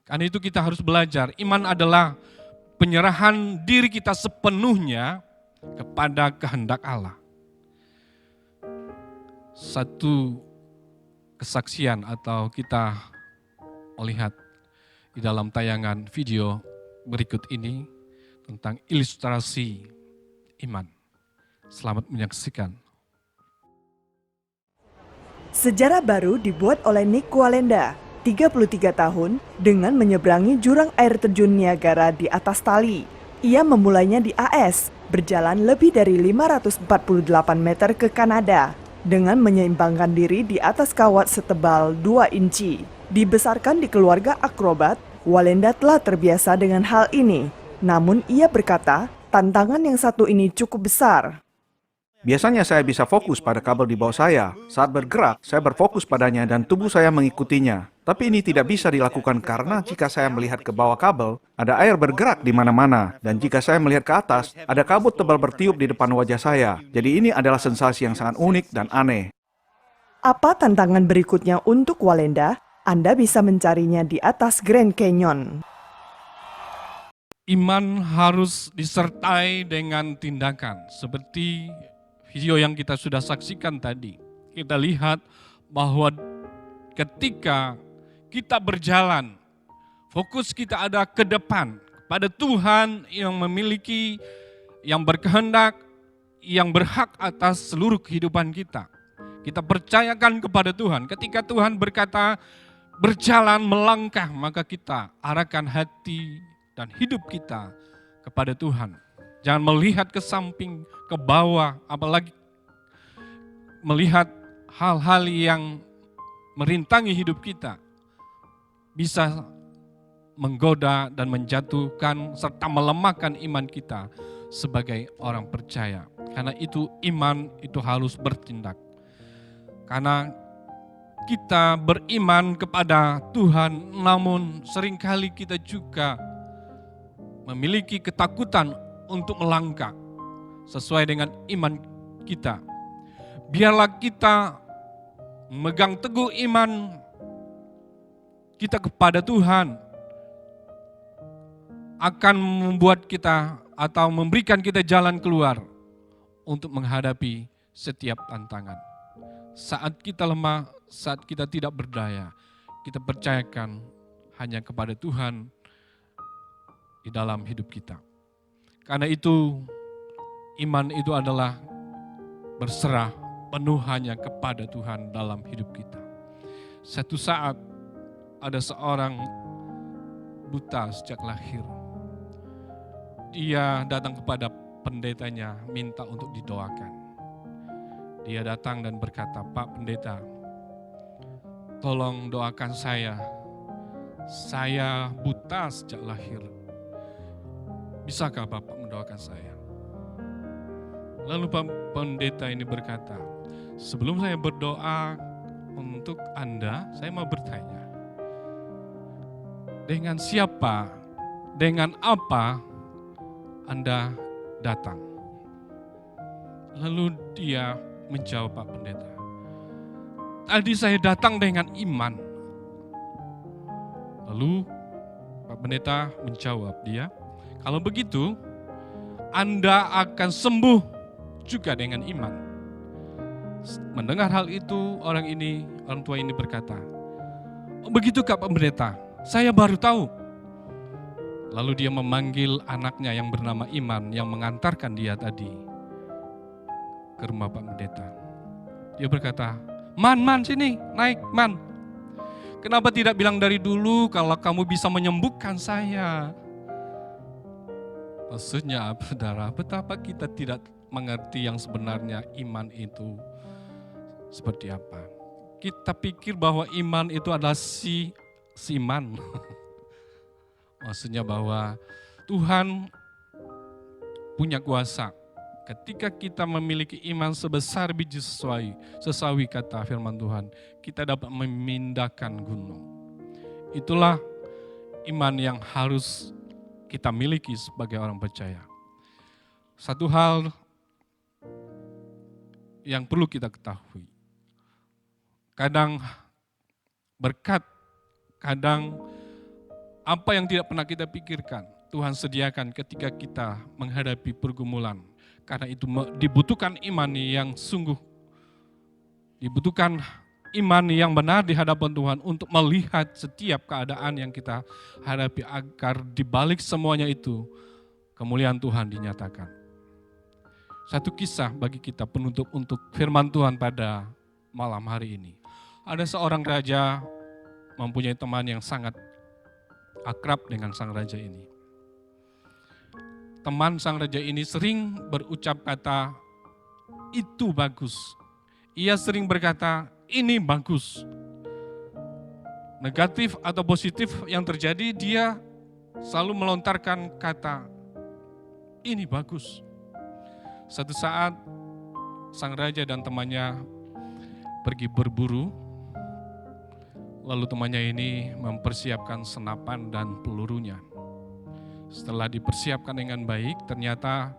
Karena itu kita harus belajar, iman adalah penyerahan diri kita sepenuhnya kepada kehendak Allah. satu kesaksian atau kita melihat di dalam tayangan video berikut ini tentang ilustrasi iman. Selamat menyaksikan. Sejarah baru dibuat oleh Nick Walenda, 33 tahun, dengan menyeberangi jurang air terjun Niagara di atas tali. Ia memulainya di AS, berjalan lebih dari 548 meter ke Kanada, dengan menyeimbangkan diri di atas kawat setebal 2 inci. Dibesarkan di keluarga akrobat, Walenda telah terbiasa dengan hal ini. Namun ia berkata, tantangan yang satu ini cukup besar. Biasanya saya bisa fokus pada kabel di bawah saya. Saat bergerak, saya berfokus padanya dan tubuh saya mengikutinya. Tapi ini tidak bisa dilakukan karena jika saya melihat ke bawah kabel, ada air bergerak di mana-mana. Dan jika saya melihat ke atas, ada kabut tebal bertiup di depan wajah saya. Jadi ini adalah sensasi yang sangat unik dan aneh. Apa tantangan berikutnya untuk Walenda? Anda bisa mencarinya di atas Grand Canyon. Iman harus disertai dengan tindakan seperti video yang kita sudah saksikan tadi. Kita lihat bahwa ketika kita berjalan, fokus kita ada ke depan pada Tuhan yang memiliki, yang berkehendak, yang berhak atas seluruh kehidupan kita. Kita percayakan kepada Tuhan. Ketika Tuhan berkata berjalan melangkah, maka kita arahkan hati dan hidup kita kepada Tuhan. Jangan melihat ke samping, ke bawah, apalagi melihat hal-hal yang merintangi hidup kita. Bisa menggoda dan menjatuhkan serta melemahkan iman kita sebagai orang percaya. Karena itu iman itu harus bertindak. Karena kita beriman kepada Tuhan, namun seringkali kita juga memiliki ketakutan untuk melangkah sesuai dengan iman kita. Biarlah kita memegang teguh iman kita kepada Tuhan akan membuat kita atau memberikan kita jalan keluar untuk menghadapi setiap tantangan. Saat kita lemah, saat kita tidak berdaya, kita percayakan hanya kepada Tuhan di dalam hidup kita. Karena itu, iman itu adalah berserah penuh hanya kepada Tuhan dalam hidup kita. Satu saat ada seorang buta sejak lahir. Dia datang kepada pendetanya minta untuk didoakan. Dia datang dan berkata, "Pak Pendeta, tolong doakan saya. Saya buta sejak lahir. Bisakah Bapak mendoakan saya?" Lalu Pak Pendeta ini berkata, "Sebelum saya berdoa untuk Anda, saya mau bertanya. Dengan siapa, dengan apa Anda datang?" Lalu dia menjawab, "Pak Pendeta, tadi saya datang dengan iman." Lalu Pak Pendeta menjawab dia, "Kalau begitu, Anda akan sembuh juga dengan iman." Mendengar hal itu, orang tua ini berkata, "Oh begitukah Pak Pendeta? Saya baru tahu." Lalu dia memanggil anaknya yang bernama Iman yang mengantarkan dia tadi ke rumah Pak Pendeta. Dia berkata, Man, sini, naik, Man. Kenapa tidak bilang dari dulu kalau kamu bisa menyembuhkan saya?" Maksudnya, saudara, betapa kita tidak mengerti yang sebenarnya iman itu seperti apa. Kita pikir bahwa iman itu adalah si iman. Maksudnya bahwa Tuhan punya kuasa. Ketika kita memiliki iman sebesar biji sesawi kata firman Tuhan, kita dapat memindahkan gunung. Itulah iman yang harus kita miliki sebagai orang percaya. Satu hal yang perlu kita ketahui, kadang berkat, kadang apa yang tidak pernah kita pikirkan, Tuhan sediakan ketika kita menghadapi pergumulan. Karena itu dibutuhkan iman yang sungguh Dibutuhkan iman yang benar di hadapan Tuhan untuk melihat setiap keadaan yang kita hadapi agar di balik semuanya itu kemuliaan Tuhan dinyatakan. Satu kisah bagi kita penutup untuk firman Tuhan pada malam hari ini. Ada seorang raja mempunyai teman yang sangat akrab dengan sang raja ini. Teman sang raja ini sering berucap kata, itu bagus. Ia sering berkata, ini bagus. Negatif atau positif yang terjadi, dia selalu melontarkan kata, ini bagus. Satu saat, sang raja dan temannya pergi berburu, lalu temannya ini mempersiapkan senapan dan pelurunya. Setelah dipersiapkan dengan baik, ternyata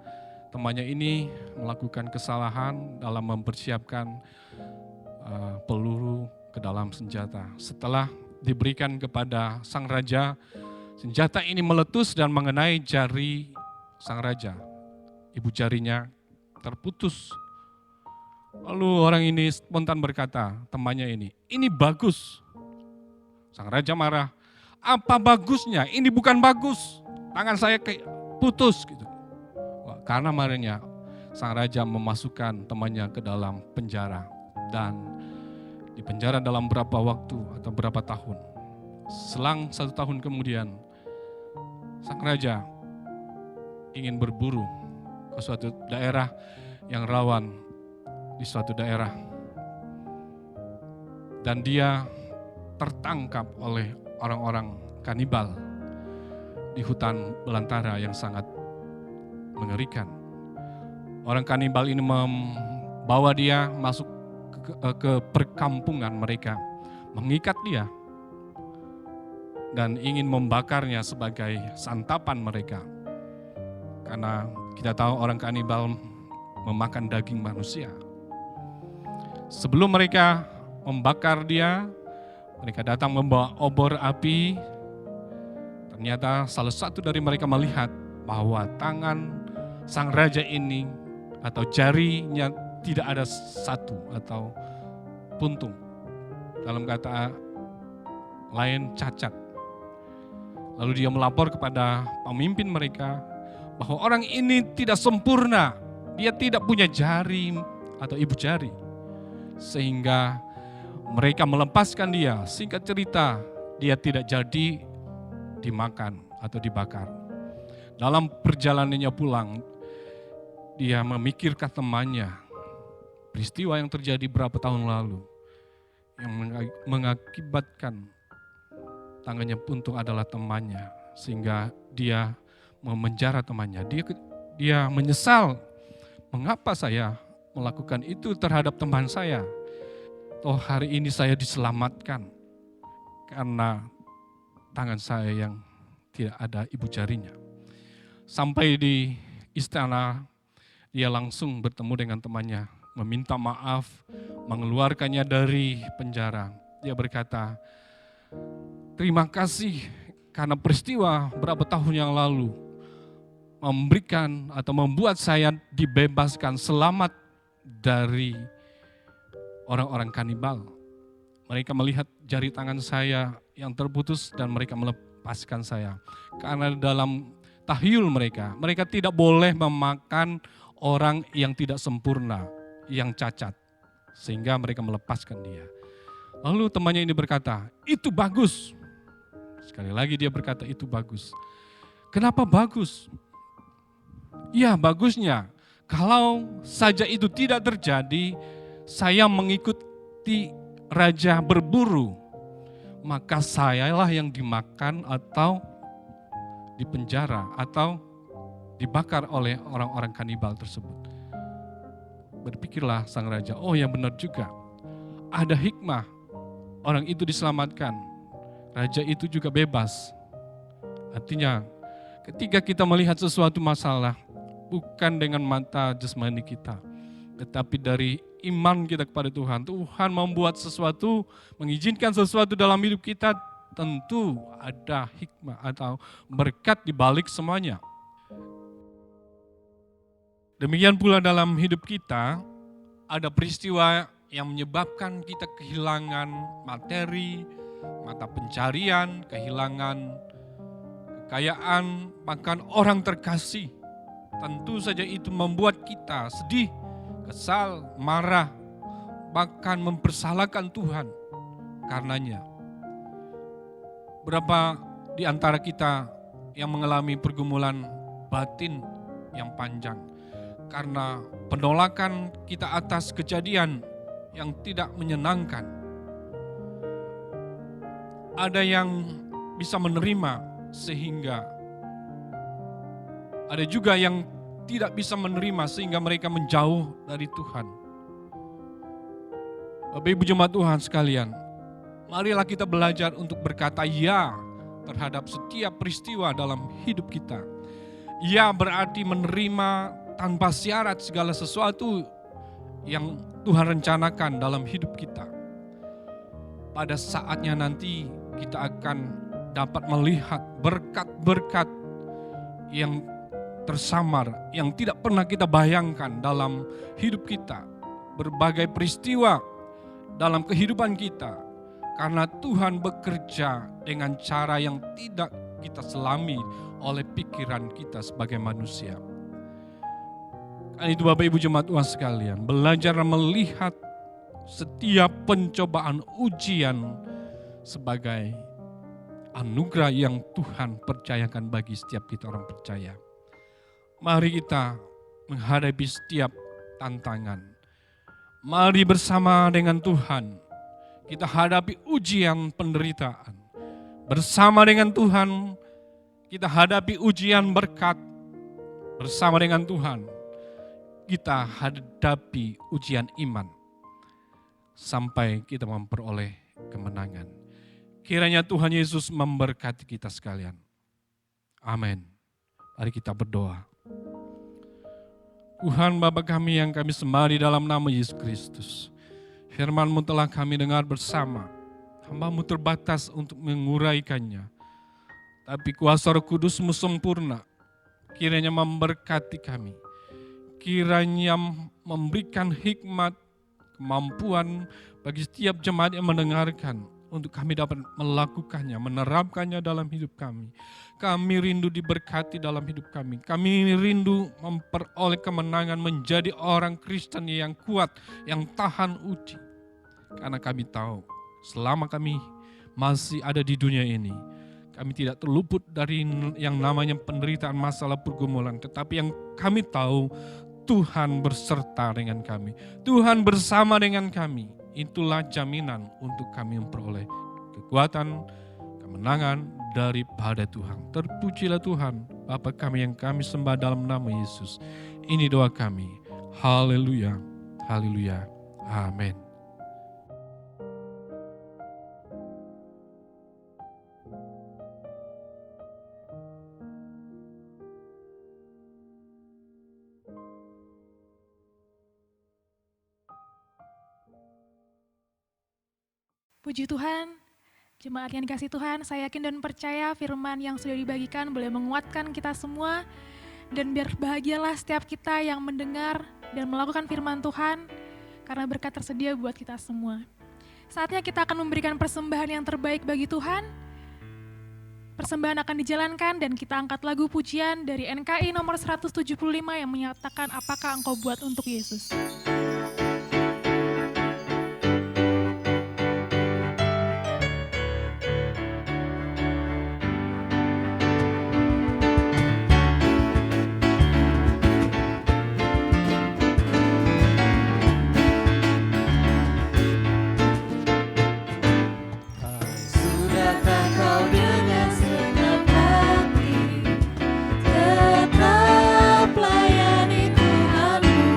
temannya ini melakukan kesalahan dalam mempersiapkan peluru ke dalam senjata. Setelah diberikan kepada sang raja, senjata ini meletus dan mengenai jari sang raja. Ibu jarinya terputus. Lalu orang ini spontan berkata, temannya ini bagus. Sang raja marah, apa bagusnya? Ini bukan bagus. Tangan saya kayak putus gitu. Karena marahnya, sang raja memasukkan temannya ke dalam penjara dan di penjara dalam berapa waktu atau berapa tahun. Selang 1 tahun kemudian, sang raja ingin berburu ke suatu daerah yang rawan di suatu daerah. Dan dia tertangkap oleh orang-orang kanibal di hutan belantara yang sangat mengerikan. Orang kanibal ini membawa dia masuk ke perkampungan mereka, mengikat dia dan ingin membakarnya sebagai santapan mereka. Karena kita tahu orang kanibal memakan daging manusia. Sebelum mereka membakar dia, mereka datang membawa obor api. Ternyata salah satu dari mereka melihat bahwa tangan sang raja ini atau jarinya tidak ada satu atau puntung. Dalam kata lain, cacat. Lalu dia melapor kepada pemimpin mereka bahwa orang ini tidak sempurna. Dia tidak punya jari atau ibu jari. Sehingga mereka melepaskan dia. Singkat cerita, dia tidak jadi dimakan atau dibakar. Dalam perjalanannya pulang, dia memikirkan temannya. Peristiwa yang terjadi berapa tahun lalu yang mengakibatkan tangannya puntung adalah temannya, sehingga dia memenjara temannya. Dia menyesal, mengapa saya melakukan itu terhadap teman saya? Toh hari ini saya diselamatkan karena tangan saya yang tidak ada ibu jarinya. Sampai di istana, dia langsung bertemu dengan temannya, meminta maaf, mengeluarkannya dari penjara. Dia berkata, terima kasih karena peristiwa berapa tahun yang lalu memberikan atau membuat saya dibebaskan selamat dari orang-orang kanibal. Mereka melihat jari tangan saya yang terputus dan mereka melepaskan saya. Karena dalam tahyul mereka tidak boleh memakan orang yang tidak sempurna, yang cacat. Sehingga mereka melepaskan dia. Lalu temannya ini berkata, itu bagus. Sekali lagi dia berkata, itu bagus. Kenapa bagus? Ya bagusnya, kalau saja itu tidak terjadi, saya mengikuti raja berburu, maka sayalah yang dimakan atau dipenjara atau dibakar oleh orang-orang kanibal tersebut. Berpikirlah sang raja, oh ya benar juga, ada hikmah, orang itu diselamatkan, raja itu juga bebas. Artinya ketika kita melihat sesuatu masalah, bukan dengan mata jasmani kita, tetapi dari iman kita kepada Tuhan. Tuhan membuat sesuatu, mengizinkan sesuatu dalam hidup kita, tentu ada hikmah atau berkat di balik semuanya. Demikian pula dalam hidup kita, ada peristiwa yang menyebabkan kita kehilangan materi, mata pencarian, kehilangan kekayaan, bahkan orang terkasih. Tentu saja itu membuat kita sedih, kesal, marah, bahkan mempersalahkan Tuhan karenanya. Berapa di antara kita yang mengalami pergumulan batin yang panjang karena penolakan kita atas kejadian yang tidak menyenangkan. Ada yang bisa menerima sehingga ada juga yang tidak bisa menerima sehingga mereka menjauh dari Tuhan. Bapak Ibu jemaat Tuhan sekalian, marilah kita belajar untuk berkata ya terhadap setiap peristiwa dalam hidup kita. Ya berarti menerima tanpa syarat segala sesuatu yang Tuhan rencanakan dalam hidup kita. Pada saatnya nanti kita akan dapat melihat berkat-berkat yang tersamar, yang tidak pernah kita bayangkan dalam hidup kita. Berbagai peristiwa dalam kehidupan kita, karena Tuhan bekerja dengan cara yang tidak kita selami oleh pikiran kita sebagai manusia. Karena itu Bapak Ibu jemaat Tuhan sekalian, belajar melihat setiap pencobaan ujian sebagai anugerah yang Tuhan percayakan bagi setiap kita orang percaya. Mari kita menghadapi setiap tantangan. Mari bersama dengan Tuhan kita hadapi ujian penderitaan. Bersama dengan Tuhan kita hadapi ujian berkat. Bersama dengan Tuhan kita hadapi ujian iman. Sampai kita memperoleh kemenangan. Kiranya Tuhan Yesus memberkati kita sekalian. Amin. Mari kita berdoa. Tuhan Bapa kami yang kami sembah di dalam nama Yesus Kristus. Firman-Mu telah kami dengar bersama. Hamba-Mu terbatas untuk menguraikannya. Tapi kuasa Roh Kudus-Mu sempurna. Kiranya memberkati kami. Kiranya memberikan hikmat, kemampuan bagi setiap jemaat yang mendengarkan. Untuk kami dapat melakukannya, menerapkannya dalam hidup kami. Kami rindu diberkati dalam hidup kami. Kami rindu memperoleh kemenangan menjadi orang Kristen yang kuat, yang tahan uji. Karena kami tahu selama kami masih ada di dunia ini, kami tidak terluput dari yang namanya penderitaan, masalah, pergumulan. Tetapi yang kami tahu Tuhan berserta dengan kami. Tuhan bersama dengan kami. Itulah jaminan untuk kami memperoleh kekuatan, kemenangan daripada Tuhan. Terpujilah Tuhan, Bapa kami yang kami sembah dalam nama Yesus. Ini doa kami. Haleluya, haleluya, amin. Puji Tuhan, jemaat yang dikasih Tuhan, saya yakin dan percaya firman yang sudah dibagikan boleh menguatkan kita semua. Dan biar bahagialah setiap kita yang mendengar dan melakukan firman Tuhan, karena berkat tersedia buat kita semua. Saatnya kita akan memberikan persembahan yang terbaik bagi Tuhan. Persembahan akan dijalankan dan kita angkat lagu pujian dari NKI nomor 175 yang menyatakan apakah engkau buat untuk Yesus. Tetap layani Tuhanmu.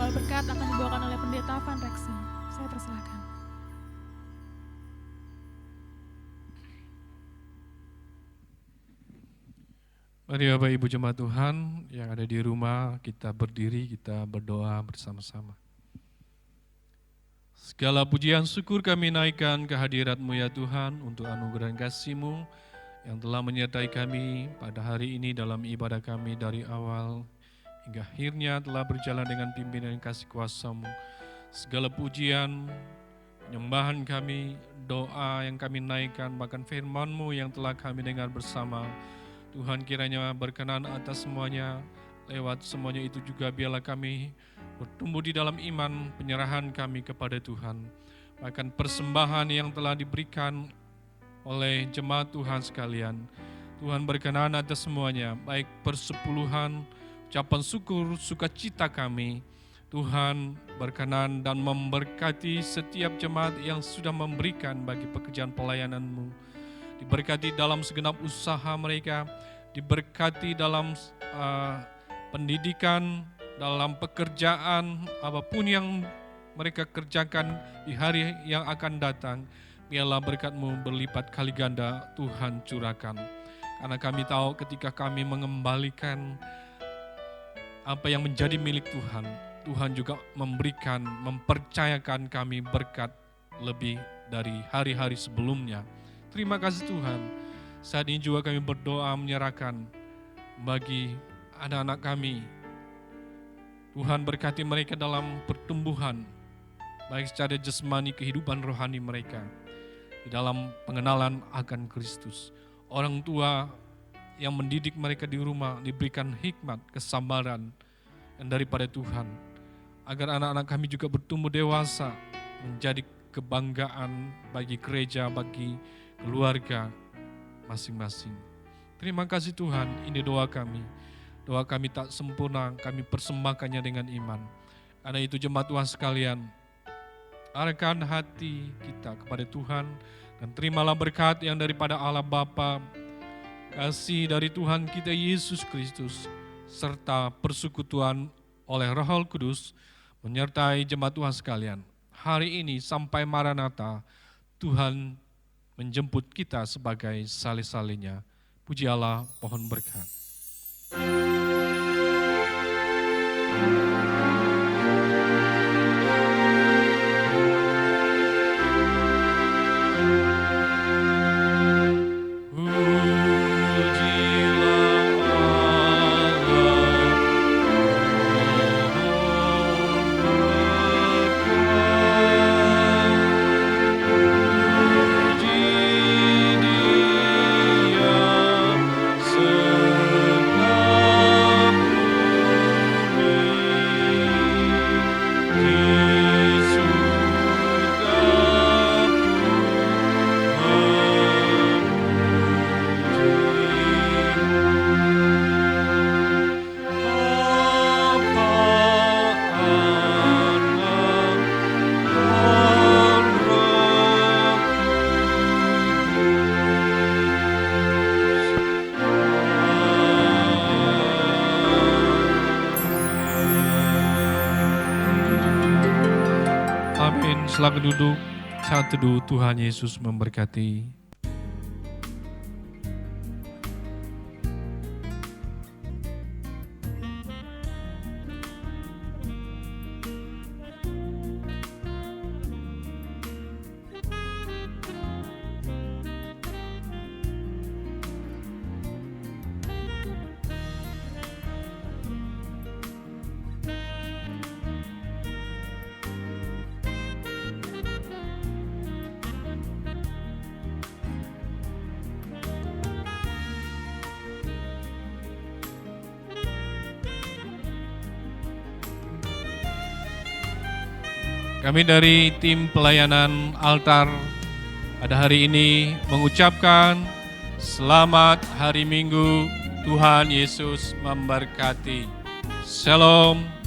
doa berkat akan dibawakan oleh Pendeta Van Rexen. Saya persilahkan. Mari Bapak Ibu jemaat Tuhan yang ada di rumah, kita berdiri, kita berdoa bersama-sama. Segala pujian syukur kami naikkan kehadirat-Mu ya Tuhan untuk anugerah kasih-Mu yang telah menyertai kami pada hari ini dalam ibadah kami dari awal hingga akhirnya telah berjalan dengan pimpinan kasih kuasa-Mu. Segala pujian, penyembahan kami, doa yang kami naikkan, bahkan firman-Mu yang telah kami dengar bersama, Tuhan kiranya berkenan atas semuanya, lewat semuanya itu juga biarlah kami bertumbuh di dalam iman penyerahan kami kepada Tuhan. Bahkan persembahan yang telah diberikan oleh jemaat Tuhan sekalian, Tuhan berkenan atas semuanya, baik persepuluhan, ucapan syukur, sukacita kami. Tuhan berkenan dan memberkati setiap jemaat yang sudah memberikan bagi pekerjaan pelayanan-Mu. Diberkati dalam segenap usaha mereka, diberkati dalam pendidikan, dalam pekerjaan, apapun yang mereka kerjakan di hari yang akan datang. Biarlah berkat-Mu berlipat kali ganda Tuhan curahkan. Karena kami tahu ketika kami mengembalikan apa yang menjadi milik Tuhan, Tuhan juga memberikan, mempercayakan kami berkat lebih dari hari-hari sebelumnya. Terima kasih Tuhan. Saat ini juga kami berdoa menyerahkan bagi anak-anak kami. Tuhan berkati mereka dalam pertumbuhan, baik secara jasmani kehidupan rohani mereka, di dalam pengenalan akan Kristus. Orang tua yang mendidik mereka di rumah diberikan hikmat, kesabaran, dan daripada Tuhan. Agar anak-anak kami juga bertumbuh dewasa, menjadi kebanggaan bagi gereja, bagi keluarga masing-masing. Terima kasih Tuhan, ini doa kami. Doa kami tak sempurna, kami persembahkannya dengan iman. Karena itu jemaat Tuhan sekalian, arahkan hati kita kepada Tuhan dan terimalah berkat yang daripada Allah Bapa, kasih dari Tuhan kita Yesus Kristus, serta persekutuan oleh Roh Kudus menyertai jemaat Tuhan sekalian. Hari ini sampai Maranatha, Tuhan menjemput kita sebagai salih-salihnya. Puji Allah, pohon berkat. Silakan duduk, saat teduh Tuhan Yesus memberkati. Kami dari tim pelayanan altar pada hari ini mengucapkan selamat hari Minggu, Tuhan Yesus memberkati. Shalom.